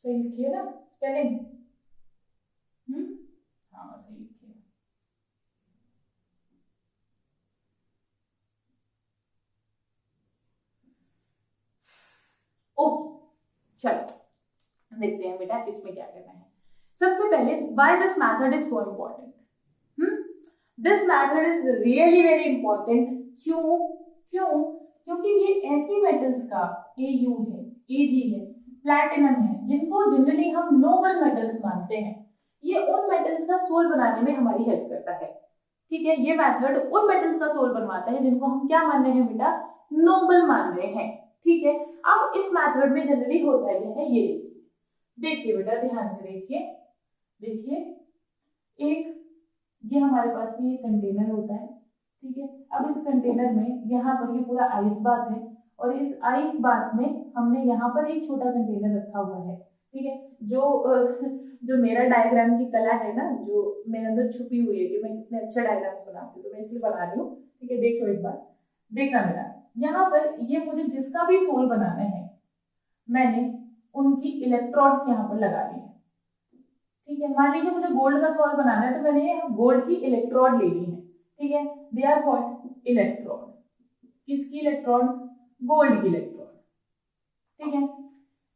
A: सही लिखिए ना स्पेलिंग, हाँ सही लिखिए। ओके चलो देखते हैं बेटा इसमें क्या करना है। सबसे पहले why this method is so important, this method is really very important. क्यों क्यों क्योंकि ये ऐसी मेटल्स का, एयू है, एजी है, प्लैटिनम है, जिनको जनरली हम नोबल मेटल्स मानते हैं, ये उन मेटल्स का सोल बनाने में हमारी हेल्प करता है, ठीक है। ये मेथड उन मेटल्स का सोल बनवाता है जिनको हम क्या मान रहे हैं बेटा, नोबल मान रहे हैं, ठीक है। अब इस मेथड में जनरली होता है ये, देखिए बेटा ध्यान से देखिए, देखिए एक ये हमारे पास भी ये कंटेनर होता है, ठीक है। अब इस कंटेनर में यहाँ पर ये पूरा आइस बात है, और इस आइस बात में हमने यहाँ पर एक छोटा कंटेनर रखा हुआ है, ठीक है। जो मेरा डायग्राम की कला है ना, जो मेरे अंदर छुपी हुई है कि मैं कितने अच्छे डायग्राम्स बनाती हूँ, तो मैं इसलिए बना रही हूँ, ठीक है। देखो एक बार, देखना मेरा, यहाँ पर ये मुझे जिसका भी सोल बनाना है मैंने उनकी इलेक्ट्रोड्स यहाँ पर लगा ली है, ठीक है। मान लीजिए मुझे गोल्ड का सोल बनाना है तो मैंने गोल्ड की इलेक्ट्रोड ले ली है, ठीक है। दे आर व्हाट इलेक्ट्रोड, किसकी इलेक्ट्रोड, गोल्ड की इलेक्ट्रोड, ठीक है।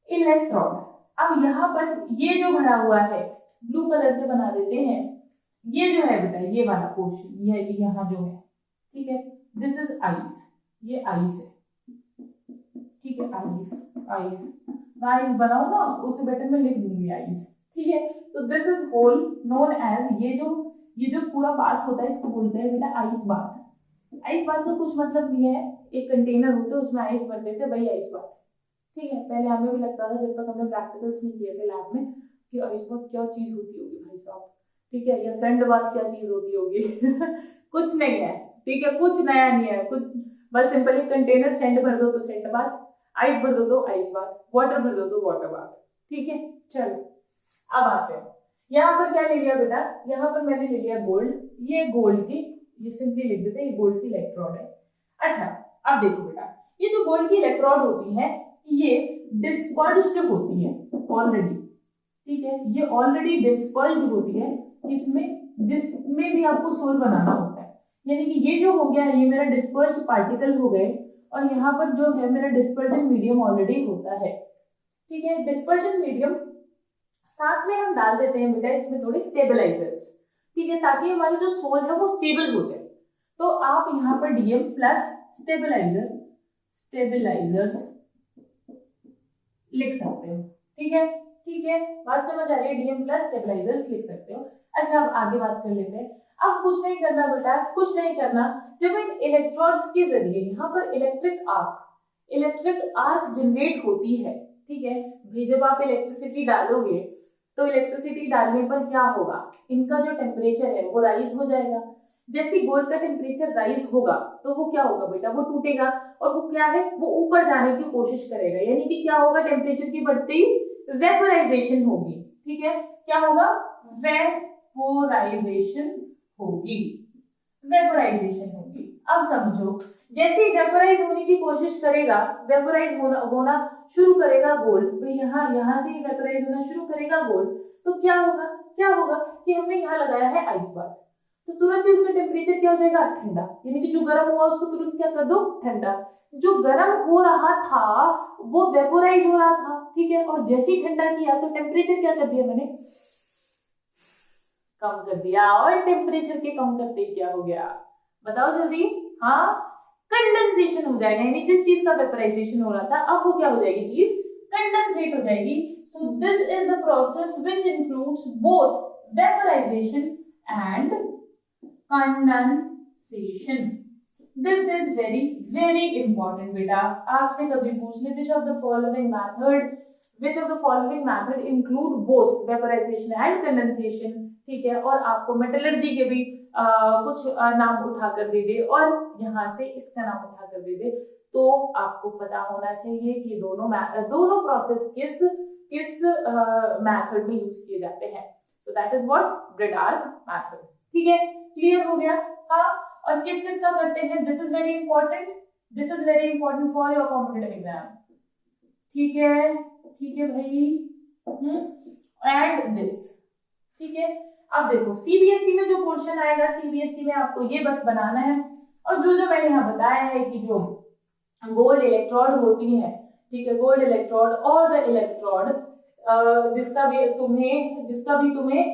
A: इलेक्ट्रोड, अब यहाँ पर ये जो भरा हुआ है ब्लू कलर से बना देते हैं, ये जो है बेटा ये वाला पोर्शन, ये यहाँ जो है, ठीक है, दिस इज आइस, ये आइस है, ठीक है। आइस, आइस आइस बनाओ ना, उससे बेटर मैं लिख दूंगी आइस, ठीक है। तो this is whole known as, ये जो पूरा बात होता है इसको बोलते हैं बेटा आइस बात। आइस बात का कुछ मतलब नहीं है, एक कंटेनर होता है उसमें आइस भर देते हैं, वही आइस बात, ठीक है। पहले हमें भी लगता था जब तक हमने प्रैक्टिकल्स नहीं किए थे लैब में कि आइस बात क्या चीज होती होगी भाई साहब, ठीक है, या सैंड बात क्या चीज होती होगी कुछ नहीं है, ठीक है, कुछ नया नहीं है, कुछ बस सिंपली कंटेनर सैंड भर दो तो सैंड बात, आइस भर दो तो आइस बात, वाटर भर दो तो वाटर बात, ठीक है। चलो अब आते हैं, यहाँ पर क्या ले लिया बेटा, यहाँ पर मैंने ले लिया गोल्ड, ये गोल्ड की, ये सिंपली लिख देते हैं ये गोल्ड की इलेक्ट्रोड है। अच्छा अब देखो बेटा, ये जो गोल्ड की इलेक्ट्रोड होती है ये डिस्पर्स्ड होती है ऑलरेडी, ठीक है, ये ऑलरेडी डिस्पर्स्ड होती है इसमें, जिसमें भी आपको सोल बनाना होता है, यानी कि ये जो हो गया ये मेरा डिस्पर्स्ड पार्टिकल हो गए, और यहाँ पर जो है मेरा डिस्पर्जन मीडियम ऑलरेडी होता है, ठीक है। डिस्पर्जन मीडियम साथ में हम डाल देते हैं बेटा इसमें थोड़े स्टेबलाइजर्स, ठीक है, ताकि हमारा जो सोल है वो स्टेबल हो जाए। तो आप यहाँ पर डीएम प्लस स्टेबलाइजर्स लिख सकते हो, ठीक है, ठीक है, बात समझ आ रही है, डीएम प्लस स्टेबलाइजर्स लिख सकते हो। अच्छा अब आगे बात कर लेते हैं, अब कुछ नहीं करना बेटा, कुछ नहीं करना, जब इन इलेक्ट्रोड्स के जरिए यहाँ पर इलेक्ट्रिक आर्क जनरेट होती है, ठीक है भाई, जब आप इलेक्ट्रिसिटी डालोगे तो इलेक्ट्रिसिटी डालने पर क्या होगा, इनका जो टेम्परेचर है वो राइज हो जाएगा, जैसे गोल्ड का टेम्परेचर राइज होगा तो वो क्या होगा बेटा, वो टूटेगा, और वो क्या है, वो ऊपर जाने की कोशिश करेगा, यानी कि क्या होगा, टेम्परेचर की बढ़ते ही वेपोराइजेशन होगी, ठीक है, क्या होगा, वेपोराइजेशन होगी, वेपोराइजेशन होगी। अब समझो, जैसे ही वेपोराइज होने की कोशिश करेगा, वेपोराइज होना शुरू करेगा गोल्ड, तो यहाँ से वेपोराइज होना शुरू करेगा गोल्ड, तो क्या होगा कि हमने यहाँ लगाया है आइस बात, तो तुरंत ही उसका टेम्परेचर क्या हो जाएगा, ठंडा, यानी कि जो गर्म हुआ उसको तुरंत क्या कर दो, ठंडा, जो गर्म हो रहा था वो वेपोराइज हो रहा था, ठीक है, और जैसे ही ठंडा किया तो टेम्परेचर क्या कर दिया मैंने, कम कर दिया, और टेम्परेचर के कम करते ही क्या हो गया, बताओ जल्दी, हाँ, कंडेंसेशन हो जाएगा, यानी जिस चीज का वेपोराइजेशन हो रहा था अब वो क्या हो जाएगी, चीज कंडेंसेट हो जाएगी। So this is the process which includes both vaporisation and condensation. This is very very important बेटा, आपसे कभी पूछ ले which of the following method include both vaporization and condensation, ठीक है, और आपको मेटलर्जी के भी कुछ नाम उठा कर दे दे और यहाँ से इसका नाम उठा कर दे दे, तो आपको पता होना चाहिए कि दोनों प्रोसेस किस मेथड में यूज किए जाते हैं। So that is what Bredig arc method, ठीक है, क्लियर हो गया, हाँ। और किस किस का करते हैं, this is very important for your competitive exam, ठीक है भाई, एंड दिस, ठीक है। अब देखो सीबीएसई में जो क्वेश्चन आएगा, सीबीएसई में आपको ये बस बनाना है, और जो मैंने यहाँ बताया है कि जो गोल्ड इलेक्ट्रोड होती है, ठीक है, गोल्ड इलेक्ट्रोड और द इलेक्ट्रोड जिसका भी तुम्हें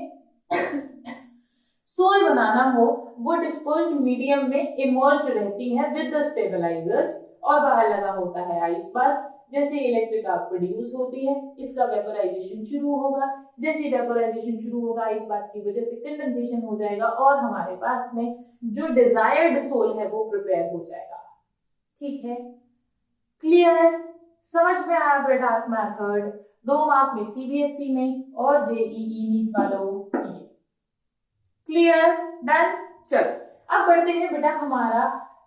A: सोल बनाना हो वो डिस्पर्स्ड मीडियम में इमर्ज्ड रहती है विद द स्टेबलाइजर्स, और बाहर लगा होता है आइस बात, जैसे इलेक्ट्रिक आर्क प्रोड्यूस होती है इसका वेपोराइजेशन शुरू होगा, जैसे वेपोराइजेशन शुरू होगा इस बात की वजह से कंडेंसेशन हो जाएगा, और हमारे पास में जो डिजायर्ड सोल है वो प्रिपेयर हो जाएगा, ठीक है, क्लियर, समझ में आया ब्रेडार्क मेथड, 2 मार्क में सीबीएसई में और जेईई नीट वालों की, क्लियर, डन। चलो अब बढ़ते हैं बेटा हमारा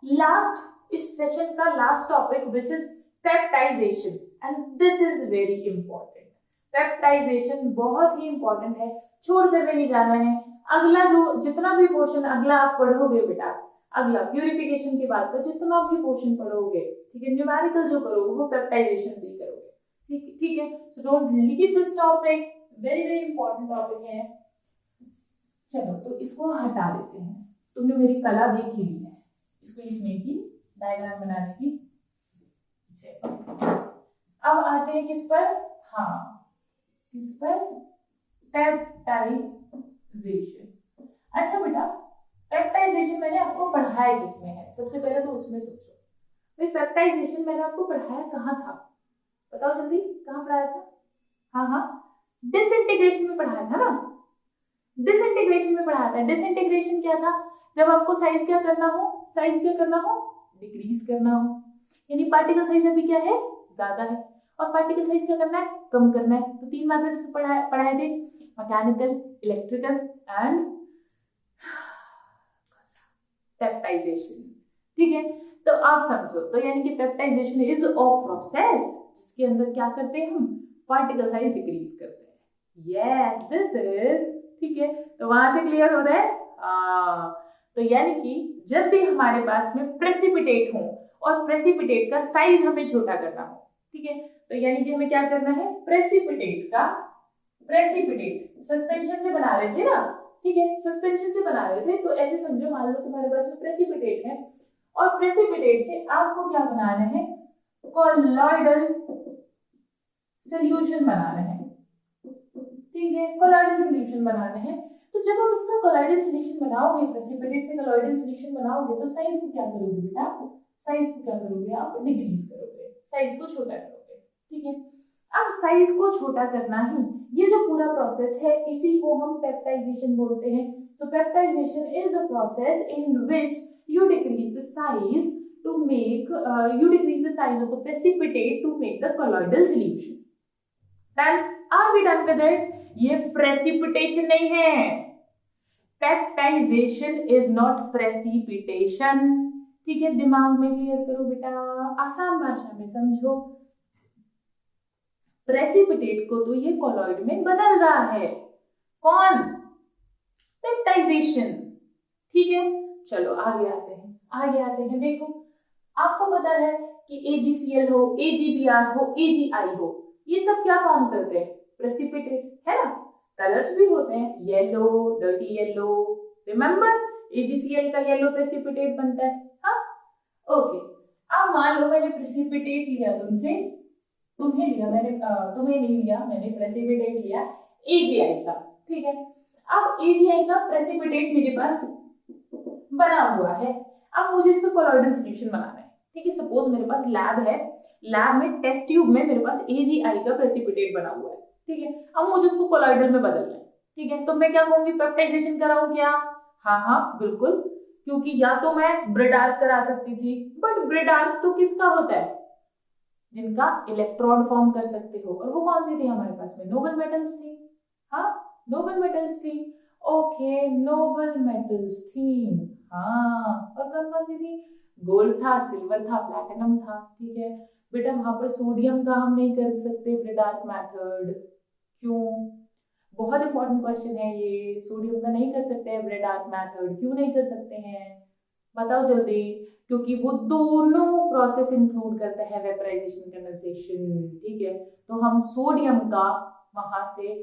A: लास्ट, इस सेशन का last topic which is peptization, and this is very important. Peptization बहुत ही इंपॉर्टेंट है, छोड़ कर नहीं जाना है। अगला जो जितना भी पोर्शन अगला आप पढ़ोगे बेटा, अगला प्यूरिफिकेशन के बाद का जितना भी पोर्शन पढ़ोगे, ठीक है, न्यूमेरिकल जो करोगे वो पेप्टाइजेशन से ही करोगे, ठीक है। So don't leave this topic, very very important topic है। चलो तो इसको हटा देते हैं, तुमने मेरी कला देख ही ली है इसको लिखने की, डायग्राम बनाने की। अब आते हैं किस पर, हाँ किस पर, पेप्टाइजेशन। अच्छा बेटा पेप्टाइजेशन मैंने आपको पढ़ाया किसमें है, सबसे पहले तो उसमें सोचो भाई पेप्टाइजेशन मैंने आपको पढ़ाया कहाँ था, बताओ जल्दी कहाँ पढ़ाया था। हाँ डिसइंटीग्रेशन में पढ़ाया था ना, डिसइंटीग्रेशन में पढ़ाया था। डिसइंटीग्रेशन क्या था, जब आपको साइज क्या करना हो, साइज क्या करना हो, डिक्रीज करना हो, यानी पार्टिकल साइज अभी क्या है, ज्यादा है, और पार्टिकल साइज क्या करना है, कम करना है। तो 3 मेथड्स पढ़ाए थे, मैकेनिकल, इलेक्ट्रिकल एंड पेप्टाइजेशन, ठीक है। तो आप समझो, तो यानी कि पेप्टाइजेशन इज अ प्रोसेस जिसके अंदर क्या करते हैं हम, पार्टिकल साइज डिक्रीज करते हैं। यस दिस इज, ठीक है। तो वहां से क्लियर हो रहा है। तो यानी कि जब भी हमारे पास में प्रेसिपिटेट हो और प्रेसिपिटेट का साइज हमें छोटा करना हो, ठीक है, तो यानी कि हमें क्या करना है, प्रेसिपिटेट सस्पेंशन से बना रहे थे ना, ठीक है, सस्पेंशन से बना रहे थे। तो ऐसे समझो, मान लो तुम्हारे पास में प्रेसिपिटेट है और प्रेसिपिटेट से आपको क्या बनाना है, कोलॉइडल सॉल्यूशन बनाना है, ठीक है, कोलॉइडल सॉल्यूशन बनाना है। तो जब आप इसका कोलॉइडल सॉल्यूशन बनाओगे, प्रेसिपिटेट से कोलॉइडल सॉल्यूशन बनाओगे, तो साइज को क्या करोगे बेटा, साइज को क्या करोगे आप, डिक्रीज करोगे, साइज को छोटा करोगे, ठीक है। अब साइज को छोटा करना ही ये जो पूरा प्रोसेस है, इसी को हम पेप्टाइजेशन बोलते हैं। So peptization is the process in which you decrease the size to make you decrease the size of the precipitate to make the colloidal solution. Then are we done with it? ये precipitation नहीं है, peptization is not precipitation, ठीक है। दिमाग में clear करो बेटा, आसान भाषा में समझो। प्रेसिपिटेट को तो ये कोलॉइड में बदल रहा है, कौन, पेप्टाइजेशन, ठीक है। चलो आगे आते हैं। देखो आपको पता है कि AgCl हो, AgBr हो, AgI हो, ये सब क्या फॉर्म करते हैं, प्रेसिपिटेट, है ना। कलर्स भी होते हैं, yellow, dirty yellow, remember AgCl का येलो प्रेसिपिटेट बनता है, हाँ ओके। अब मान लो मैंने प्रेसिपिटेट लिया तुमसे, तुम्हें लिया मैंने, तुम्हें नहीं लिया मैंने, प्रेसिपिटेट लिया AgI का, ठीक है। अब AgI का प्रेसिपिटेट मेरे पास बना हुआ है, अब मुझे इसका कोलॉइडल सॉल्यूशन बनाना है, ठीक है। सपोज मेरे पास लैब है, लैब में टेस्ट ट्यूब में मेरे पास AgI का प्रेसिपिटेट बना हुआ है, ठीक है। अब मुझे उसको कोलॉइडल में बदलना है, ठीक है। तो मैं क्या कहूंगी, पेप्टाइजेशन कराऊं क्या, हाँ बिल्कुल, क्योंकि या तो मैं ब्रिडार्क करा सकती थी, बट ब्रिडार्क तो किसका होता है, जिनका इलेक्ट्रोड फॉर्म कर सकते हो, और वो कौन सी थी हमारे पास में, नोबल मेटल्स थी, हाँ नोबल मेटल्स थी, ओके नोबल मेटल्स थी, हाँ। और कौन सी थी, गोल्ड था, सिल्वर था, प्लैटिनम था, ठीक है बेटा। वहां पर सोडियम का हम नहीं कर सकते ब्रिडार्क मेथड, क्यों, बहुत इंपॉर्टेंट क्वेश्चन है ये, सोडियम का नहीं कर सकते हैं ब्रिडार्क मेथड, क्यों नहीं कर सकते हैं, बताओ जल्दी, क्योंकि वो दोनों प्रोसेस इंक्लूड करता है, वेपराइजेशन, कंडेंसेशन, ठीक है। तो हम सोडियम का वहां से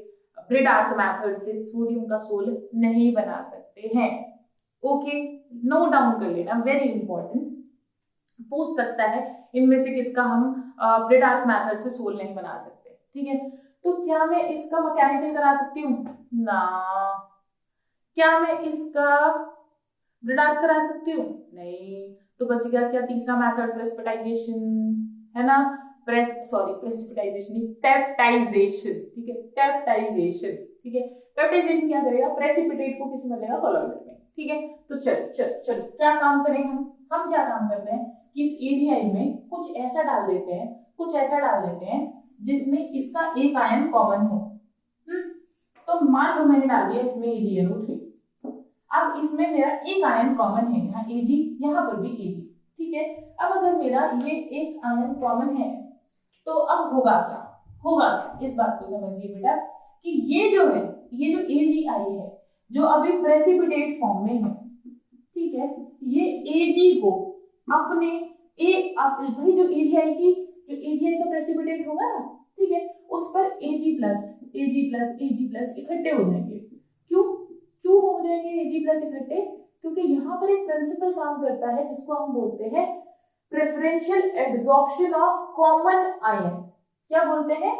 A: ब्रिडार्क मेथड से सोडियम का सोल नहीं बना सकते हैं, ओके नो डाउन कर लेना, वेरी इंपॉर्टेंट, पूछ सकता है इनमें से किसका हम ब्रिडार्क मेथड से सोल नहीं बना सकते, ठीक है। तो क्या मैं इसका मैकेनिकल करा सकती हूँ ना, क्या मैं इसका ब्रिडार्क करा सकती हूँ, नहीं। तो बच गया क्या तीसरा मेथड, प्रेसिपिटाइजेशन, है ना, प्रेसिपिटाइजेशन, पेप्टाइजेशन, ठीक है, पेप्टाइजेशन, ठीक है। पेप्टाइजेशन क्या करेगा, प्रेसिपिटेट को किस में बदलेगा, कोलॉइडल में, ठीक है। तो चलो क्या काम करें हम क्या काम करते हैं कि इस AgI में कुछ ऐसा डाल देते हैं जिसमें इसका एक आयन कॉमन हो, तो मान लो मैंने डाल दिया इसमें AgNO3, अब इसमें मेरा एक आयन कॉमन है, यहाँ Ag, यहाँ पर भी Ag, ठीक है। अब अगर मेरा ये एक आयन कॉमन है, तो अब होगा क्या, इस बात को समझिए बेटा, कि ये जो AgI है, जो अभी प्रेसिपिटेट फॉर्म में है, ठीक है, ये Ag को अपने भाई जो AgI का प्रेसिपिटेट होगा ना, ठीक है, उस पर Ag+ इकट्ठे हो जाएंगे। क्यों हो जाएंगे Ag+ इकट्ठे? क्योंकि यहाँ पर एक प्रिंसिपल काम करता है जिसको हम बोलते हैं preferential adsorption of common ion. क्या बोलते हैं?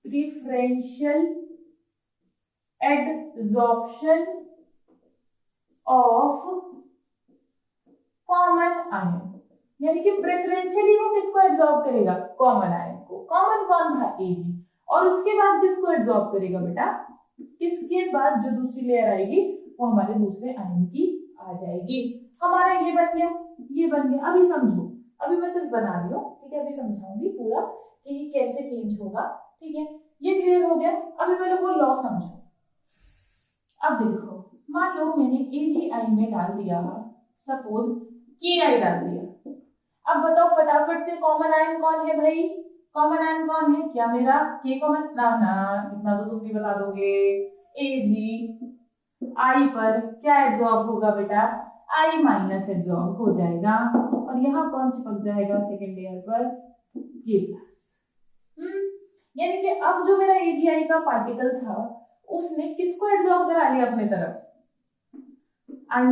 A: Preferential adsorption of common ion, यानी कि प्रेफरेंशियली वो किसको एड्सॉर्ब करेगा? कॉमन आयन को। कॉमन कौन था? Ag। और उसके बाद किसको एड्सॉर्ब करेगा बेटा? इसके बाद जो दूसरी लेयर आएगी वो हमारे दूसरे आयन की आ जाएगी। हमारा ये बन गया। अभी समझो, अभी मैं सिर्फ बना रही हूँ, ठीक है, अभी समझाऊंगी पूरा कि ये कैसे चेंज होगा, ठीक है, ये क्लियर हो गया। अभी मेरे को लॉ समझो। अब देखो, मान लो मैंने AgI में डाल दिया, सपोज Ki डाल दिया। अब बताओ फटाफट से कॉमन आयन कौन है भाई? कॉमन आयन कौन है? क्या मेरा K कॉमन? ना, इतना तो तुम भी बता दोगे। AgI पर क्या एब्जॉर्ब होगा बेटा? I- एब्जॉर्ब हो जाएगा, और यहाँ कौन चिपक जाएगा सेकेंड लेयर पर? K+। यानी कि अब जो मेरा AgI का पार्टिकल था उसने किसको एब्जॉर्ब करा लिया अपने तरफ? I-,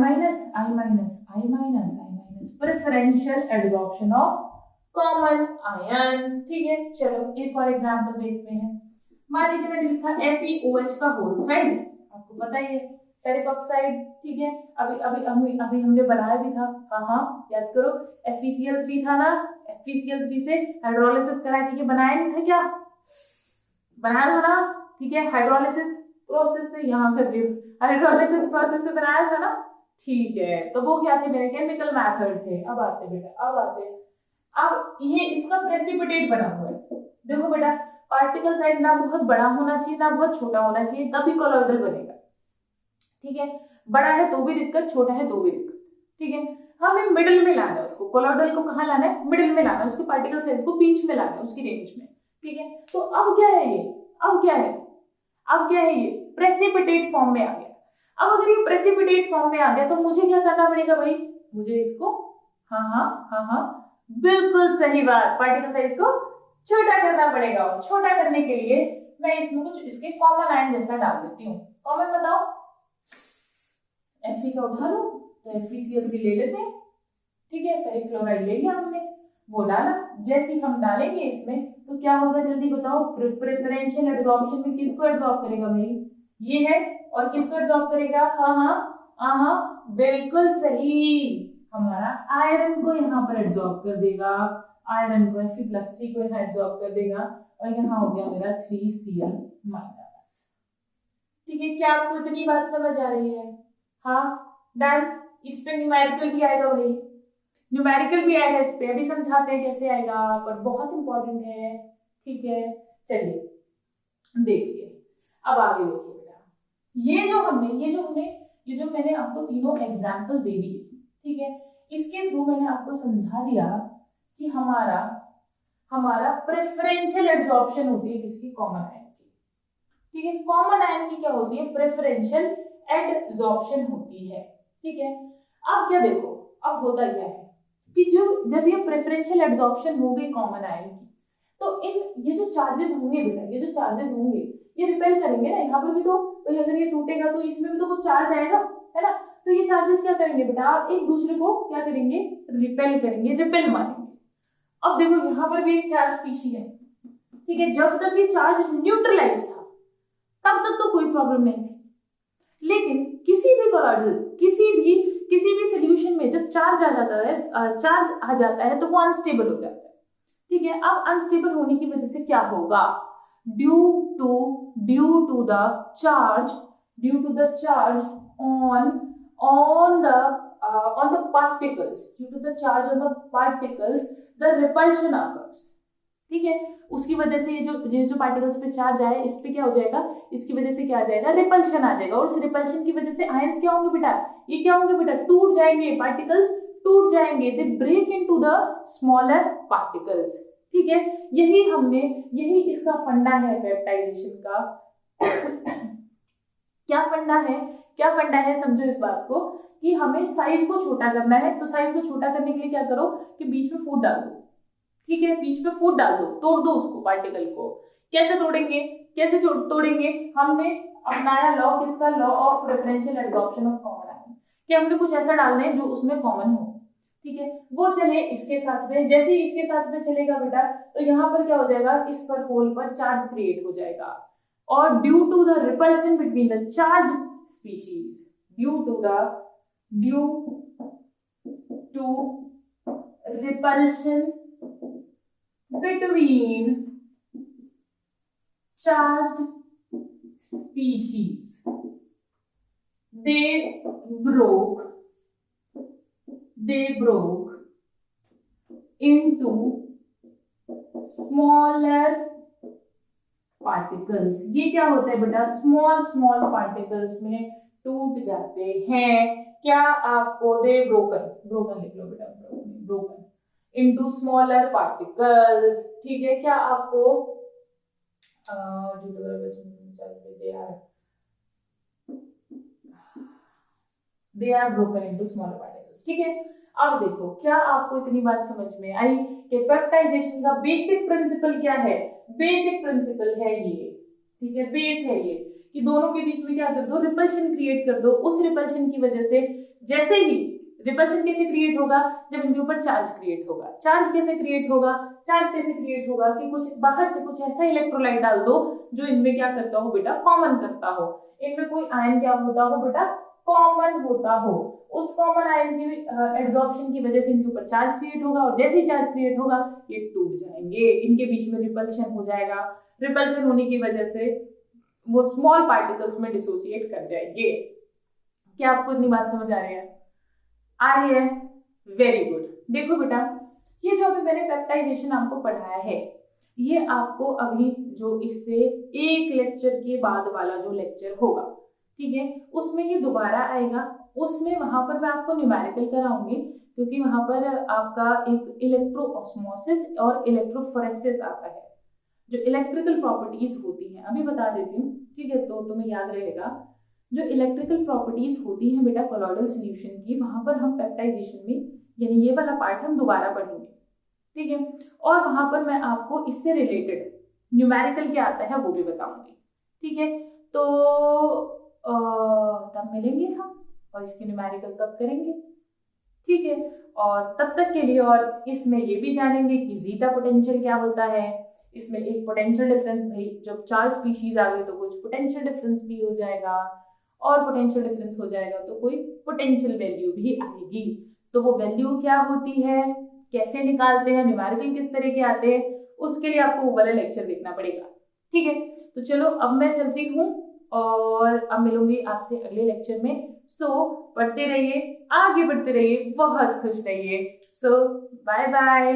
A: preferential adsorption of common ion. ठीक है, चलो एक और एग्जांपल देखते हैं। मान लीजिए मैंने लिखा FeOH का होल थ्राइस, आपको पता ही है फेरिक ऑक्साइड, ठीक है, अभी हमने बनाया भी था, हाँ याद करो, FeCl3 था ना, FeCl3 से हाइड्रोलिसिस करा, ठीक है, बनाया नहीं था क्या? बनाया था ना, ठीक है, हाइड्रोलिसिस प्रोसेस से, यहाँ कर रही हूँ, हाइड्रोलिसिस प्रोसेस से बनाया था ना, ठीक है, तो वो क्या थे मेरे? केमिकल मेथड थे। अब आते बेटा, अब ये इसका प्रेसिपिटेट बना हुआ है। देखो बेटा, पार्टिकल साइज ना बहुत बड़ा होना चाहिए ना बहुत छोटा होना चाहिए, तभी कोलॉइडल बनेगा, ठीक है, बड़ा है तो भी दिक्कत, छोटा है तो भी दिक्कत, ठीक है, हमें मिडिल में लाना है उसको, कोलॉइडल को कहाँ लाना है? मिडिल में लाना है, उसके पार्टिकल साइज को बीच में लाना है, उसकी रेंज में, ठीक है। तो अब क्या है ये? अब क्या है ये? प्रेसिपिटेट फॉर्म में आ गया। अब अगर ये प्रेसिपिटेट फॉर्म में आ गया तो मुझे क्या करना पड़ेगा भाई? मुझे इसको, हाँ, बिल्कुल सही बात, पार्टिकल साइज को छोटा करना पड़ेगा, और छोटा करने के लिए मैं इसमें कुछ इसके कॉमन आयन जैसा डाल देती हूँ। कॉमन बताओ, Fe का उठा लो तो FeCl3 ले लेते हैं, ठीक है, फेरिक क्लोराइड ले लिया हमने, वो डाला। जैसे ही हम डालेंगे इसमें तो क्या होगा जल्दी बताओ? प्रेफरेंशियल एड्सॉर्प्शन में किसको एड्सॉर्ब करेगा भाई? ये है, और किसको एड्सॉर्ब करेगा? हाँ, बिल्कुल सही, हमारा आयरन को यहाँ पर एड्सॉर्ब कर देगा, आयरन को Fe+3 को यहाँ एड्सॉर्ब कर देगा, और यहाँ हो गया मेरा 3Cl-। ठीक है, क्या आपको इतनी बात समझ आ रही है? हाँ, डन। इस पे न्यूमेरिकल भी आएगा भाई, न्यूमेरिकल भी आएगा इस पे, अभी समझाते हैं कैसे आएगा, पर बहुत इंपॉर्टेंट है, ठीक है। चलिए देखिए, अब आगे देखिए बेटा, ये जो मैंने आपको तीनों एग्जाम्पल दे दिए, ठीक है, इसके थ्रू मैंने आपको समझा दिया कि हमारा प्रेफरेंशियल एड्सॉर्प्शन होती है किसकी? कॉमन आयन की, ठीक है, कॉमन आयन की क्या होती है? प्रेफरेंशियल एड्सॉर्प्शन होती है, ठीक है। अब क्या देखो, अब होता क्या है कि जब ये प्रेफरेंशियल एड्सॉर्प्शन हो गई कॉमन आयन की, तो ये जो चार्जेस होंगे बेटा, ये रिपेल करेंगे ना, यहाँ पर भी तो भाई, अगर ये टूटेगा तो इसमें भी तो कुछ चार्ज आएगा, है ना, तो ये चार्जेस क्या करेंगे बेटा? आप एक दूसरे को क्या करेंगे? रिपेल करेंगे, रिपेल मारेंगे। अब देखो यहाँ पर भी एक चार्ज स्पीशी है, ठीक है, जब तक ये चार्ज न्यूट्रलाइज था तब तक तो कोई प्रॉब्लम नहीं थी, लेकिन किसी भी कोलॉइडल, किसी भी सॉल्यूशन में जब चार्ज आ जाता है तो वो अनस्टेबल हो जाता है, ठीक है। अब अनस्टेबल होने की वजह से क्या होगा? Due to the charge on the particles, the repulsion occurs, ठीक है, उसकी वजह से ये जो पार्टिकल्स पे चार्ज आए, इस पे क्या हो जाएगा? इसकी वजह से क्या आ जाएगा? रिपल्शन आ जाएगा, और उस रिपल्शन की वजह से आयंस क्या होंगे बेटा? ये क्या होंगे बेटा? टूट जाएंगे, पार्टिकल्स टूट जाएंगे, they break into the smaller particles, ठीक है। यही इसका फंडा है पेप्टाइजेशन का क्या फंडा है समझो इस बात को कि हमें साइज को छोटा करना है। तो साइज को छोटा करने के लिए क्या करो कि बीच में फूड डाल दो, ठीक है, बीच में फूड डाल दो, तोड़ दो उसको, पार्टिकल को। कैसे तोड़ेंगे, तोड़ेंगे, हमने अपनाया लॉ किसका, law of preferential absorption of common ion, कि हमने कुछ ऐसा डालना है जो उसमें कॉमन हो, ठीक है। वो चले इसके साथ में, जैसे ही इसके साथ में चलेगा बेटा तो यहाँ पर क्या हो जाएगा, इस पर होल पर चार्ज क्रिएट हो जाएगा, और due to the repulsion between the charge species, due to repulsion between charged species, they broke into smaller particles। ये क्या होता है बेटा, स्मॉल पार्टिकल्स में टूट जाते हैं। क्या आपको दे ब्रोकन लिख लो बेटा, ब्रोकन into smaller particles, ठीक है। क्या आपको they are broken into smaller particles, ठीक है। अब देखो, क्या आपको इतनी बात समझ में आई कि पेप्टाइजेशन का बेसिक प्रिंसिपल क्या है, बेसिक प्रिंसिपल है ये, ठीक है, बेस है ये कि दोनों के बीच में क्या कर दो, रिपल्शन क्रिएट कर दो। उस रिपल्शन की वजह से, जैसे ही रिपल्शन कैसे क्रिएट होगा, जब इनके ऊपर चार्ज क्रिएट होगा। चार्ज कैसे क्रिएट होगा, कि कुछ बाहर से कुछ ऐसा इलेक्ट्रोलाइट डाल दो जो इनमें क्या करता हो बेटा, कॉमन करता हो। इनमें कोई आयन क्या होता हो बेटा, कॉमन होता हो। उस कॉमन आयन की एब्जॉर्प्शन की वजह से इनके ऊपर चार्ज क्रिएट होगा, और जैसे ही चार्ज क्रिएट होगा ये टूट जाएंगे, इनके बीच में रिपल्शन हो जाएगा। रिपल्शन होने की वजह से वो स्मॉल पार्टिकल्स में डिसोसिएट कर जाएंगे। क्या आपको इतनी बात समझ आ रही है? आ रही है, वेरी गुड। देखो बेटा, ये जो अभी मैंने पेप्टाइजेशन आपको पढ़ाया है, ये आपको अभी जो इससे एक लेक्चर के बाद वाला जो लेक्चर होगा, ठीक है, उसमें ये दोबारा आएगा। उसमें वहां पर मैं आपको न्यूमेरिकल कराऊंगी, क्योंकि वहां पर आपका एक इलेक्ट्रोऑस्मोसिस और इलेक्ट्रोफोरेसिस आता है, जो इलेक्ट्रिकल प्रॉपर्टीज होती हैं। अभी बता देती हूँ, ठीक है, तो तुम्हें याद रहेगा। जो इलेक्ट्रिकल प्रॉपर्टीज होती हैं बेटा कोलॉइडल सॉल्यूशन की, वहां पर हम पेप्टाइजेशन में, यानी ये वाला पार्ट हम दोबारा पढ़ेंगे, ठीक है। और वहां पर मैं आपको इससे रिलेटेड न्यूमेरिकल क्या आता है वो भी बताऊंगी, ठीक है। तो तब मिलेंगे हम, और इसके न्यूमेरिकल तब करेंगे, ठीक है। और तब तक के लिए, और इसमें ये भी जानेंगे कि जीटा पोटेंशियल क्या होता है। इसमें एक पोटेंशियल डिफरेंस, भाई जब 4 स्पीशीज आ गए तो कुछ पोटेंशियल डिफरेंस भी हो जाएगा, और पोटेंशियल डिफरेंस हो जाएगा तो कोई पोटेंशियल वैल्यू भी आएगी। तो वो वैल्यू क्या होती है, कैसे निकालते हैं, न्यूमेरिकल किस तरह के आते हैं, उसके लिए आपको वो वाला लेक्चर देखना पड़ेगा, ठीक है। तो चलो अब मैं चलती हूँ, और अब मिलूंगी आपसे अगले लेक्चर में। सो पढ़ते रहिए, आगे बढ़ते रहिए, बहुत खुश रहिए। सो बाय बाय।